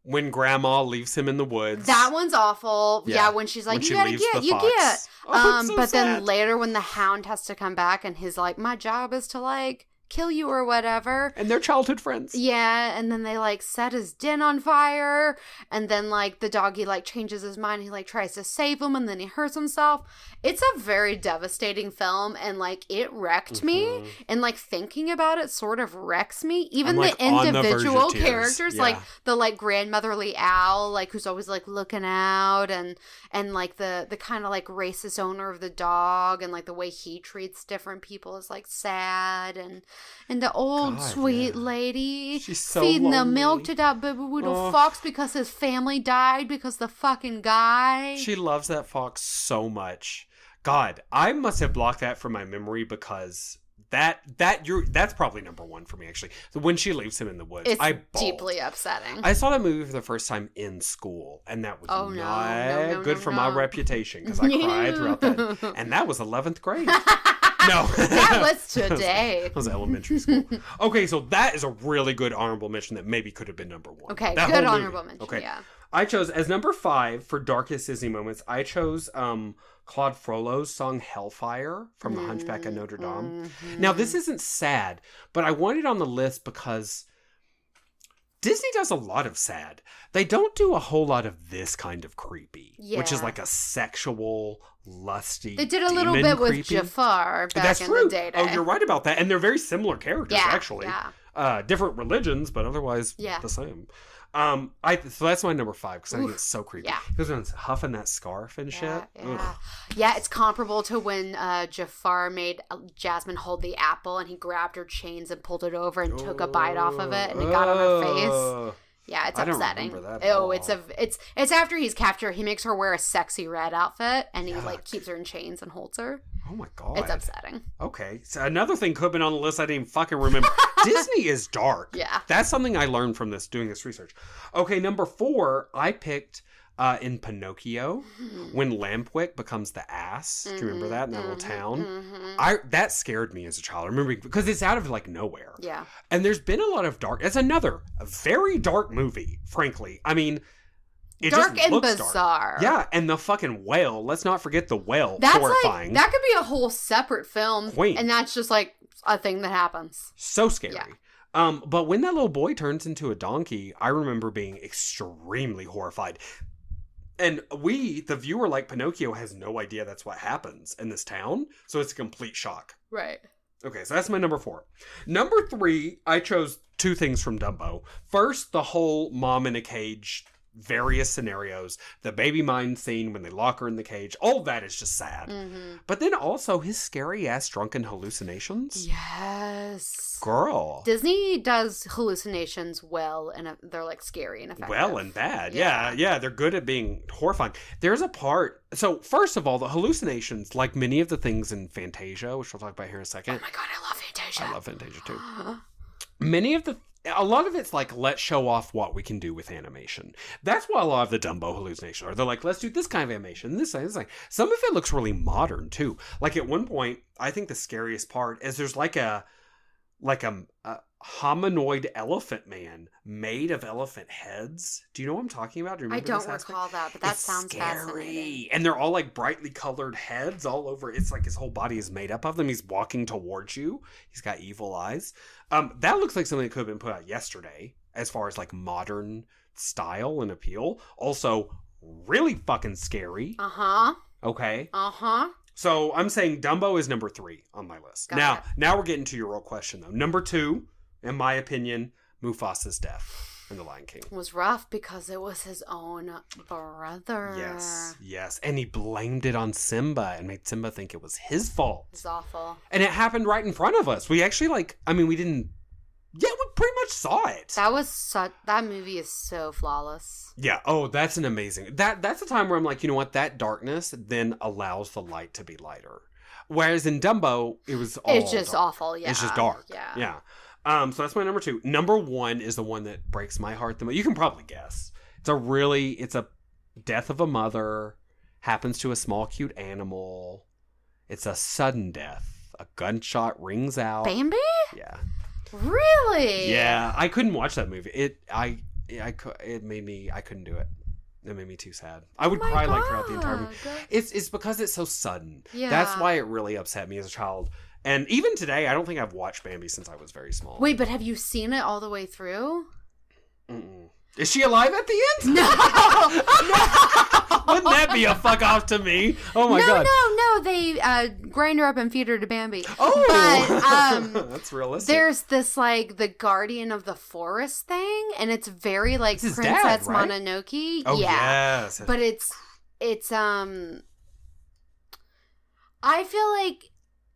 when grandma leaves him in the woods. That one's awful. Yeah, when she's when you she gotta leaves get, the you fox. get. Oh, so but sad. then later when the hound has to come back and his my job is to kill you or whatever. And they're childhood friends. Yeah, and then they set his den on fire, and then the doggy changes his mind. He tries to save him, and then he hurts himself. It's a very devastating film, and it wrecked me. And thinking about it sort of wrecks me. Even the individual characters, the grandmotherly owl, who's always looking out, and the kind of racist owner of the dog, and the way he treats different people is sad, and the old sweet lady she's so feeding lonely. the milk to that baby little fox because his family died because the fucking guy. She loves that fox so much. God, I must have blocked that from my memory because that's probably number 1 for me, actually. When she leaves him in the woods, I bawled. Deeply upsetting. I saw that movie for the first time in school, and that was not good for my reputation because I cried throughout that. And that was 11th grade. No. That was today. That was elementary school. Okay, so that is a really good honorable mention that maybe could have been number 1. Okay, that good honorable mention, okay. Yeah. I chose, as number 5 for darkest Disney moments, I chose Claude Frollo's song Hellfire from The Hunchback of Notre Dame. Now, this isn't sad, but I wanted it on the list because Disney does a lot of sad. They don't do a whole lot of this kind of creepy, which is a sexual, lusty, they did a little bit creepy. With Jafar back That's in true. the day. Oh, you're right about that. And they're very similar characters, actually. Yeah. Different religions, but otherwise the same. So that's my number 5 because I think it's so creepy. Yeah. Because when it's huffing that scarf and shit. Yeah, it's comparable to when Jafar made Jasmine hold the apple and he grabbed her chains and pulled it over and took a bite off of it and it got on her face. Yeah, it's upsetting. I don't remember that at all. It's after he's captured. He makes her wear a sexy red outfit and he keeps her in chains and holds her. Oh my God. It's upsetting. Okay. So another thing could have been on the list I didn't even fucking remember. Disney is dark. Yeah. That's something I learned from doing this research. Okay, number 4, I picked in Pinocchio when Lampwick becomes the ass. Do you remember that in that little town? That scared me as a child. I remember because it's out of nowhere. Yeah. And there's been a lot of dark. It's another very dark movie, frankly. I mean, dark and bizarre. Yeah, and the fucking whale. Let's not forget the whale. That's horrifying. That could be a whole separate film. Queen. And that's just like a thing that happens. So scary. Yeah. But when that little boy turns into a donkey, I remember being extremely horrified. And the viewer, like Pinocchio, has no idea that's what happens in this town. So it's a complete shock. Right. Okay, so that's my number 4. Number 3, I chose 2 things from Dumbo. First, the whole mom in a cage, various scenarios. The baby mind scene when they lock her in the cage. All of that is just sad. Mm-hmm. But then also his scary-ass drunken hallucinations. Yes. Girl. Disney does hallucinations well, and they're like scary and effective. Well and bad. Yeah. They're good at being horrifying. There's a part... So, first of all, the hallucinations, like many of the things in Fantasia, which we'll talk about here in a second. Oh my god, I love Fantasia. I love Fantasia too. A lot of it's like, let's show off what we can do with animation. That's what a lot of the Dumbo hallucinations are. They're like, let's do this kind of animation, this thing. Some of it looks really modern too. Like at one point, I think the scariest part is there's like a hominoid elephant man made of elephant heads. Do you know what I'm talking about? Do you remember I don't recall that, but that sounds scary. Fascinating. And they're all like brightly colored heads all over. It's like his whole body is made up of them. He's walking towards you. He's got evil eyes. That looks like something that could have been put out yesterday as far as like modern style and appeal. Also, really fucking scary. Uh-huh. Okay. Uh-huh. So I'm saying Dumbo is number 3 on my list. Now we're getting to your real question though. Number 2, in my opinion, Mufasa's death in The Lion King. It was rough because it was his own brother. Yes. And he blamed it on Simba and made Simba think it was his fault. It's awful. And it happened right in front of us. We actually we didn't... Yeah, we pretty much saw it. That movie is so flawless. Yeah. Oh, that's an amazing... That's a time where I'm like, you know what? That darkness then allows the light to be lighter. Whereas in Dumbo, it was all It's just dark. awful, yeah. It's just dark. Yeah. So that's my number 2. Number 1 is the one that breaks my heart the most. You can probably guess. It's a death of a mother, happens to a small cute animal. It's a sudden death. A gunshot rings out. Bambi? Yeah. Really? Yeah, I couldn't watch that movie. I couldn't do it. It made me too sad. I would cry like throughout the entire movie. It's because it's so sudden. Yeah. That's why it really upset me as a child. And even today, I don't think I've watched Bambi since I was very small. Wait, but have you seen it all the way through? Mm-mm. Is she alive at the end? No! Wouldn't that be a fuck off to me? Oh my god. No. They grind her up and feed her to Bambi. Oh! But, that's realistic. There's this, like, the guardian of the forest thing, and it's very, like, Princess dad, right? Mononoke. Oh, yeah. Yes. But it's, I feel like,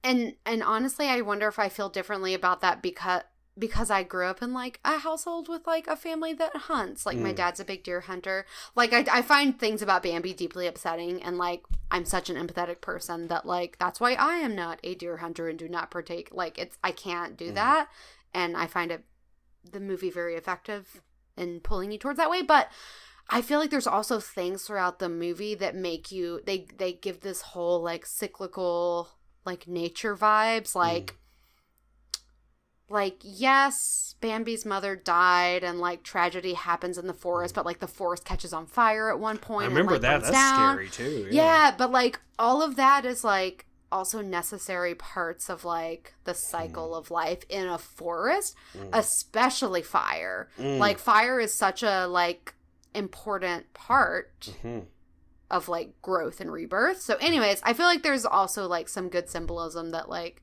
and honestly, I wonder if I feel differently about that because I grew up in, like, a household with, like, a family that hunts. Like, my dad's a big deer hunter. Like, I find things about Bambi deeply upsetting, and, like, I'm such an empathetic person that, like, that's why I am not a deer hunter and do not partake. Like, I can't do that, and I find the movie very effective in pulling you towards that way, but I feel like there's also things throughout the movie that make you, they give this whole, like, cyclical, like, nature vibes, like, yes, Bambi's mother died and, like, tragedy happens in the forest, but, like, the forest catches on fire at one point. I remember and, that. That's down. Scary, too. Yeah, but, like, all of that is, like, also necessary parts of, like, the cycle of life in a forest, especially fire. Like, fire is such a, like, important part of, like, growth and rebirth. So, anyways, I feel like there's also, like, some good symbolism that, like,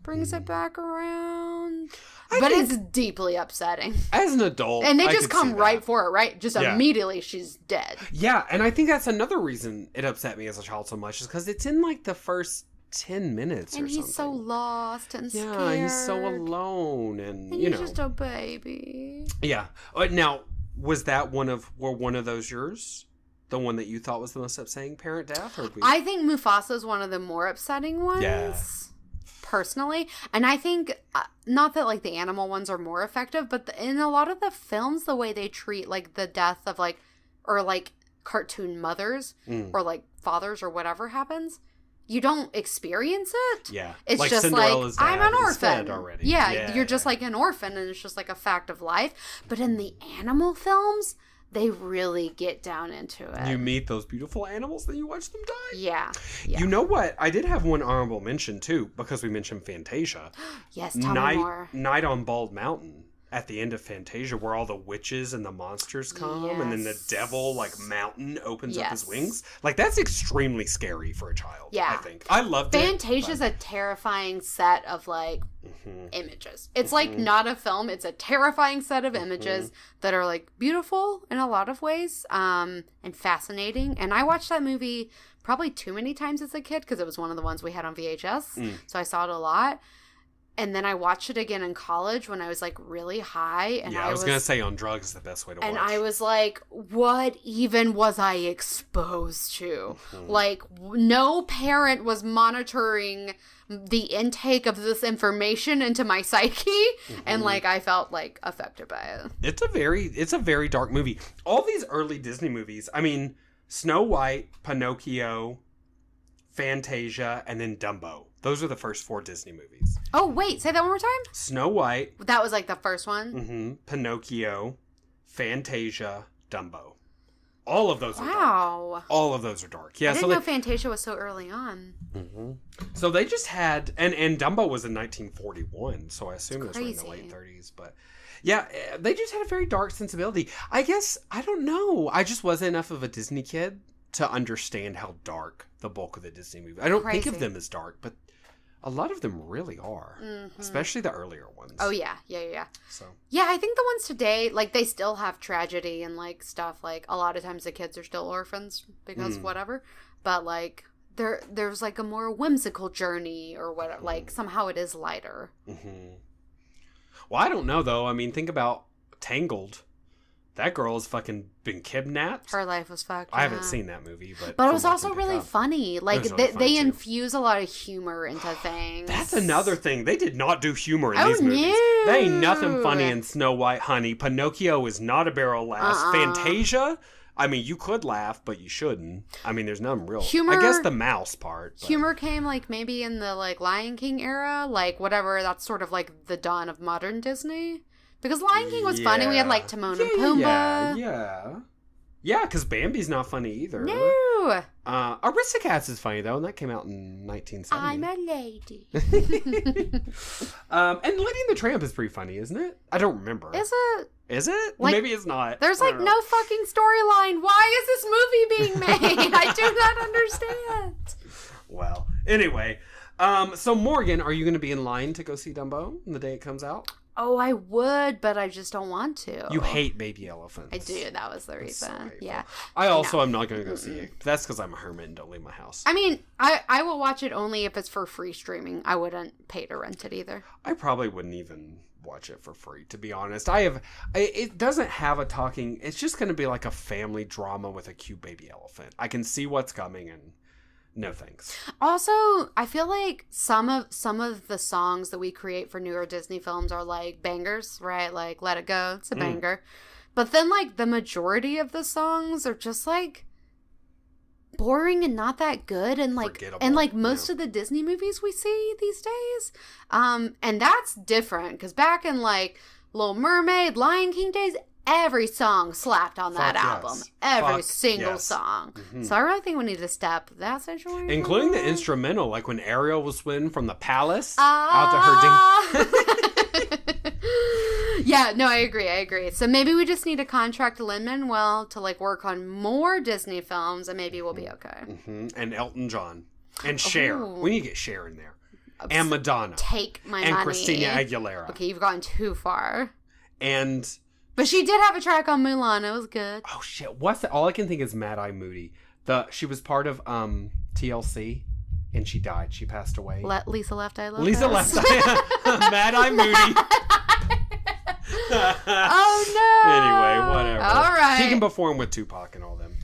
brings it back around. But it's deeply upsetting. As an adult, and they just come right for it, right? Just immediately she's dead. Yeah, and I think that's another reason it upset me as a child so much, is because it's in, like, the first 10 minutes or something. And he's so lost and scared. Yeah, he's so alone, and you know. he's just a baby. Yeah. Now, were one of those yours? The one that you thought was the most upsetting parent death? I think Mufasa's one of the more upsetting ones. Yeah. Personally, and I think not that, like, the animal ones are more effective, but in a lot of the films, the way they treat, like, the death of, like, or, like, cartoon mothers or, like, fathers or whatever happens, you don't experience it. Yeah, it's like just Cinderella's like, I'm an orphan already. Yeah, you're just like an orphan, and it's just like a fact of life. But in the animal films, they really get down into it. You meet those beautiful animals, then you watch them die. Yeah. You know what? I did have one honorable mention, too, because we mentioned Fantasia. Yes, tell me more. Night on Bald Mountain. At the end of Fantasia, where all the witches and the monsters come, and then the devil, like, mountain opens up his wings. Like, that's extremely scary for a child, I think. I loved it. Fantasia's a terrifying set of, like, images. It's, like, not a film. It's a terrifying set of images that are, like, beautiful in a lot of ways, and fascinating. And I watched that movie probably too many times as a kid, because it was one of the ones we had on VHS, so I saw it a lot. And then I watched it again in college when I was, like, really high. And I was going to say on drugs is the best way to watch. And I was like, what even was I exposed to? Like, no parent was monitoring the intake of this information into my psyche. And, like, I felt, like, affected by it. It's a very dark movie. All these early Disney movies, I mean, Snow White, Pinocchio, Fantasia, and then Dumbo. Those are the first 4 Disney movies. Oh, wait. Say that one more time? Snow White. That was like the first one? Pinocchio, Fantasia, Dumbo. All of those are dark. All of those are dark. Yeah, I didn't know Fantasia was so early on. So they just had... And Dumbo was in 1941, so I assume it was in the late 30s. But yeah, they just had a very dark sensibility. I guess, I don't know. I just wasn't enough of a Disney kid to understand how dark the bulk of the Disney movie. I don't think of them as dark, but a lot of them really are, especially the earlier ones. Oh, yeah. So. Yeah, I think the ones today, like, they still have tragedy and, like, stuff. Like, a lot of times the kids are still orphans because whatever. But, like, there's, like, a more whimsical journey or whatever. Like, somehow it is lighter. Well, I don't know, though. I mean, think about Tangled. That girl has fucking been kidnapped. Her life was fucked. I haven't seen that movie, but it was also really funny. Like, they infuse a lot of humor into things. That's another thing. They did not do humor in these movies. No. There ain't nothing funny in Snow White, honey. Pinocchio is not a barrel laugh. Fantasia, I mean, you could laugh, but you shouldn't. I mean, there's none real. Humor, I guess the mouse part. But. Humor came, like, maybe in the, like, Lion King era. Like, whatever. That's sort of, like, the dawn of modern Disney. Because Lion King was funny. We had, like, Timon and Pumbaa. Yeah, because Bambi's not funny either. No. Aristocats is funny, though, and that came out in 1970. I'm a lady. And Lady and the Tramp is pretty funny, isn't it? I don't remember. Is it? Is it? Like, maybe it's not. There's, like, no fucking storyline. Why is this movie being made? I do not understand. Well, anyway. So, Morgan, are you going to be in line to go see Dumbo the day it comes out? Oh, I would, but I just don't want to. You hate baby elephants. I do. That was the reason. Yeah. I also am not going to go see it. That's because I'm a hermit and don't leave my house. I mean, I will watch it only if it's for free streaming. I wouldn't pay to rent it either. I probably wouldn't even watch it for free, to be honest. It doesn't have a talking... It's just going to be like a family drama with a cute baby elephant. I can see what's coming and... No thanks. Also, I feel like some of the songs that we create for newer Disney films are like bangers, right? Like Let It Go, it's a banger. But then like the majority of the songs are just like boring and not that good and like most of the Disney movies we see these days. And that's different because back in like Little Mermaid, Lion King days, every song slapped on that album. Every single song. So I really think we need to step that situation. Including the instrumental, like when Ariel was swimming from the palace out to her ding. Yeah, no, I agree. So maybe we just need to contract Lin-Manuel to like work on more Disney films and maybe we'll be okay. And Elton John. And Cher. We need to get Cher in there. And Madonna. Take my money. And Christina Aguilera. Okay, you've gone too far. And... But she did have a track on Mulan. It was good. Oh, shit. What's that? All I can think is Mad Eye Moody. She was part of TLC, and she died. She passed away. Lisa Left Eye Lopez. Lisa Left Eye. Mad Eye Moody. Oh, no. Anyway, whatever. All right. He can perform with Tupac and all them.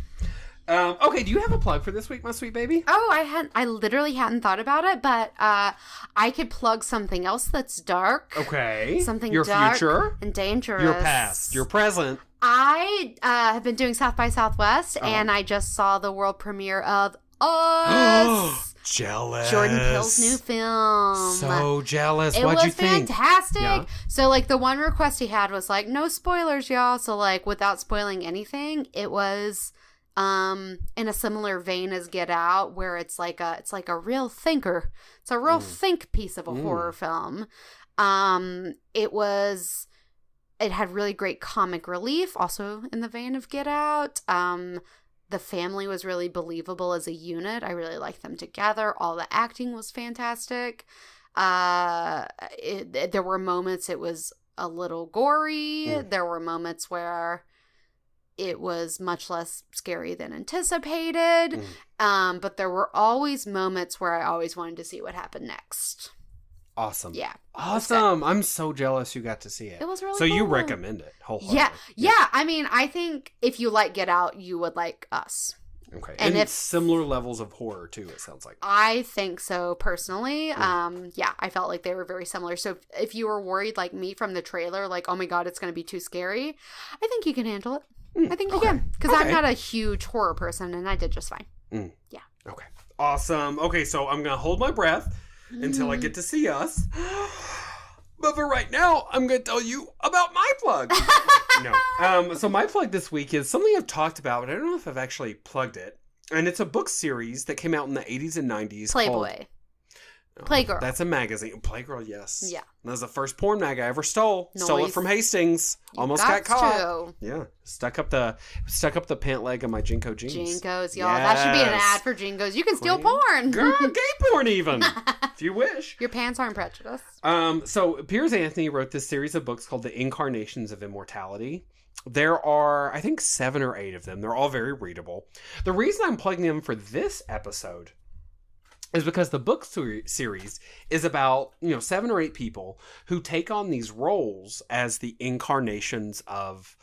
Okay, do you have a plug for this week, my sweet baby? Oh, I literally hadn't thought about it, but I could plug something else that's dark. Okay. Something your dark future and dangerous. Your past. Your present. I have been doing South by Southwest, and I just saw the world premiere of Us. jealous. Jordan Peele's new film. So jealous. It What'd you was think? fantastic. Yeah. So, like, the one request he had was, like, no spoilers, y'all. So, like, without spoiling anything, it was in a similar vein as Get Out, where it's like a real thinker. It's a real think piece of a horror film. It had really great comic relief, also in the vein of Get Out. The family was really believable as a unit. I really liked them together. All the acting was fantastic. There were moments it was a little gory. There were moments where it was much less scary than anticipated. But there were always moments where I always wanted to see what happened next. Awesome. Yeah. Awesome. I'm so jealous you got to see it. It was really So cool. you recommend it wholeheartedly. Yeah. I mean, I think if you like Get Out, you would like Us. Okay. And it's similar levels of horror, too, it sounds like. I think so, personally. I felt like they were very similar. So if you were worried, like me, from the trailer, like, oh my God, it's going to be too scary, I think you can handle it. I think you can. Because I'm not a huge horror person, and I did just fine. Yeah. Okay. Awesome. Okay, so I'm going to hold my breath until I get to see Us. But for right now, I'm going to tell you about my plug. No. So my plug this week is something I've talked about, but I don't know if I've actually plugged it. And it's a book series that came out in the 80s and 90s. Playboy. Playgirl. That's a magazine. Playgirl, yes. Yeah. That was the first porn mag I ever stole. Nice. Stole it from Hastings. Almost got caught. True. Yeah. Stuck up the pant leg of my Jinko jeans. Jinkos, y'all. That should be an ad for Jinkos. You can steal porn. Girl, gay porn even. If you wish. Your pants aren't prejudiced. So Piers Anthony wrote this series of books called The Incarnations of Immortality. There are, I think, 7 or 8 of them. They're all very readable. The reason I'm plugging them for this episode is because the book series is about, 7 or 8 people who take on these roles as the incarnations of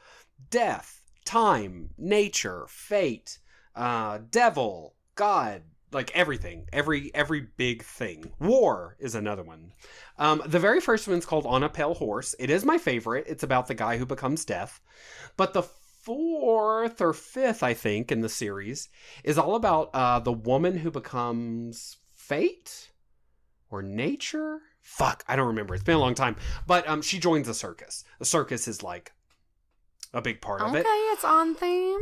death, time, nature, fate, devil, God, like everything, every big thing. War is another one. The very first one's called On a Pale Horse. It is my favorite. It's about the guy who becomes death. But the 4th or 5th, I think, in the series is all about the woman who becomes fate or nature. Fuck, I don't remember. It's been a long time. But she joins a circus. The circus is like a big part of it. Okay, it's on theme.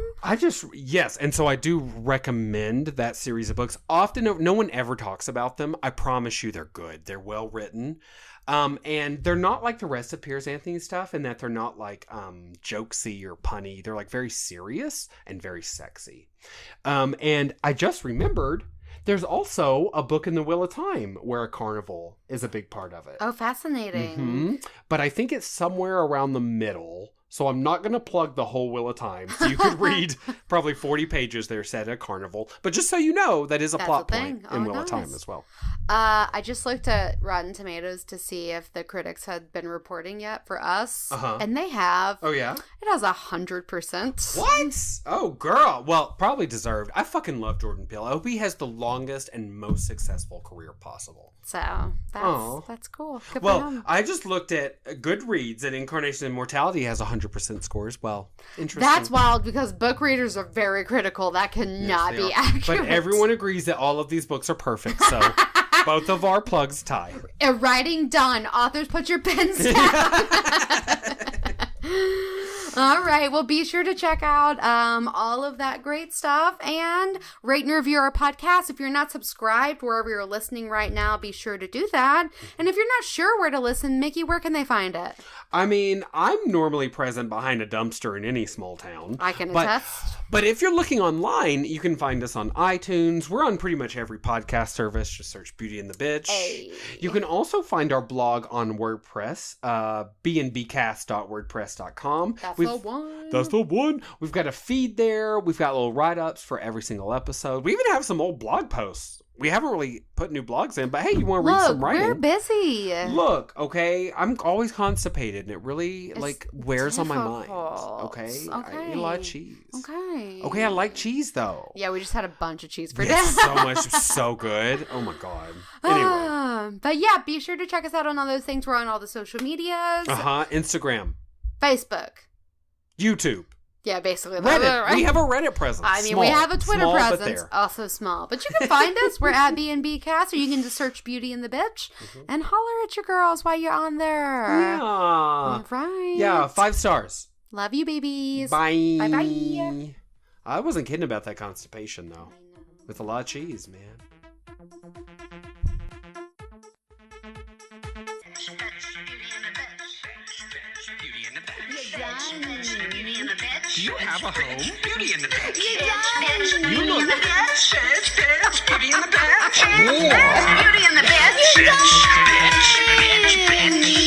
Yes, and so I do recommend that series of books. Often, no one ever talks about them. I promise you they're good. They're well written. And they're not like the rest of Piers Anthony's stuff in that they're not like jokesy or punny. They're like very serious and very sexy. And I just remembered there's also a book in the Wheel of Time where a carnival is a big part of it. Oh, fascinating. Mm-hmm. But I think it's somewhere around the middle. So I'm not going to plug the whole Wheel of Time. So you could read probably 40 pages there set at a carnival. But just so you know, that is a plot point in Wheel of Time as well. I just looked at Rotten Tomatoes to see if the critics had been reporting yet for Us. And they have. Oh, yeah? It has 100%. What? Oh, girl. Well, probably deserved. I fucking love Jordan Peele. I hope he has the longest and most successful career possible. So, that's cool. Good for him. I just looked at Goodreads and Incarnation of Immortality has 100% score as well. Interesting. That's wild because book readers are very critical. That cannot be accurate. But everyone agrees that all of these books are perfect, so both of our plugs tie. Writing done. Authors, put your pens down. All right. Well, be sure to check out all of that great stuff and rate and review our podcast. If you're not subscribed wherever you're listening right now, be sure to do that. And if you're not sure where to listen, Mickey, where can they find it? I mean, I'm normally present behind a dumpster in any small town. I can attest. But if you're looking online, you can find us on iTunes. We're on pretty much every podcast service. Just search Beauty and the Bitch. Hey. You can also find our blog on WordPress, bnbcast.wordpress.com. That's the one. We've got a feed there. We've got little write-ups for every single episode. We even have some old blog posts. We haven't really put new blogs in, but hey, you want to read some writing? We're busy. Look, okay, I'm always constipated, and it really wears on my mind. Okay, I eat a lot of cheese. Okay, I like cheese though. Yeah, we just had a bunch of cheese for dinner. So much, so good. Oh my god. Anyway, but yeah, be sure to check us out on all those things. We're on all the social medias. Instagram, Facebook, YouTube. Yeah, basically. Reddit. Right? We have a Reddit presence. I mean, small, we have a Twitter small, presence, also small. But you can find us. We're at B&B Cast, or you can just search Beauty and the Bitch and holler at your girls while you're on there. Yeah. All right. Yeah, 5 stars. Love you, babies. Bye. Bye-bye. I wasn't kidding about that constipation, though. With a lot of cheese, man. Do you have a home? Beauty in the Bitch. You look bitch. Beauty in the Bitch. Beauty in the Bitch. Bitch, bitch, bitch, bitch.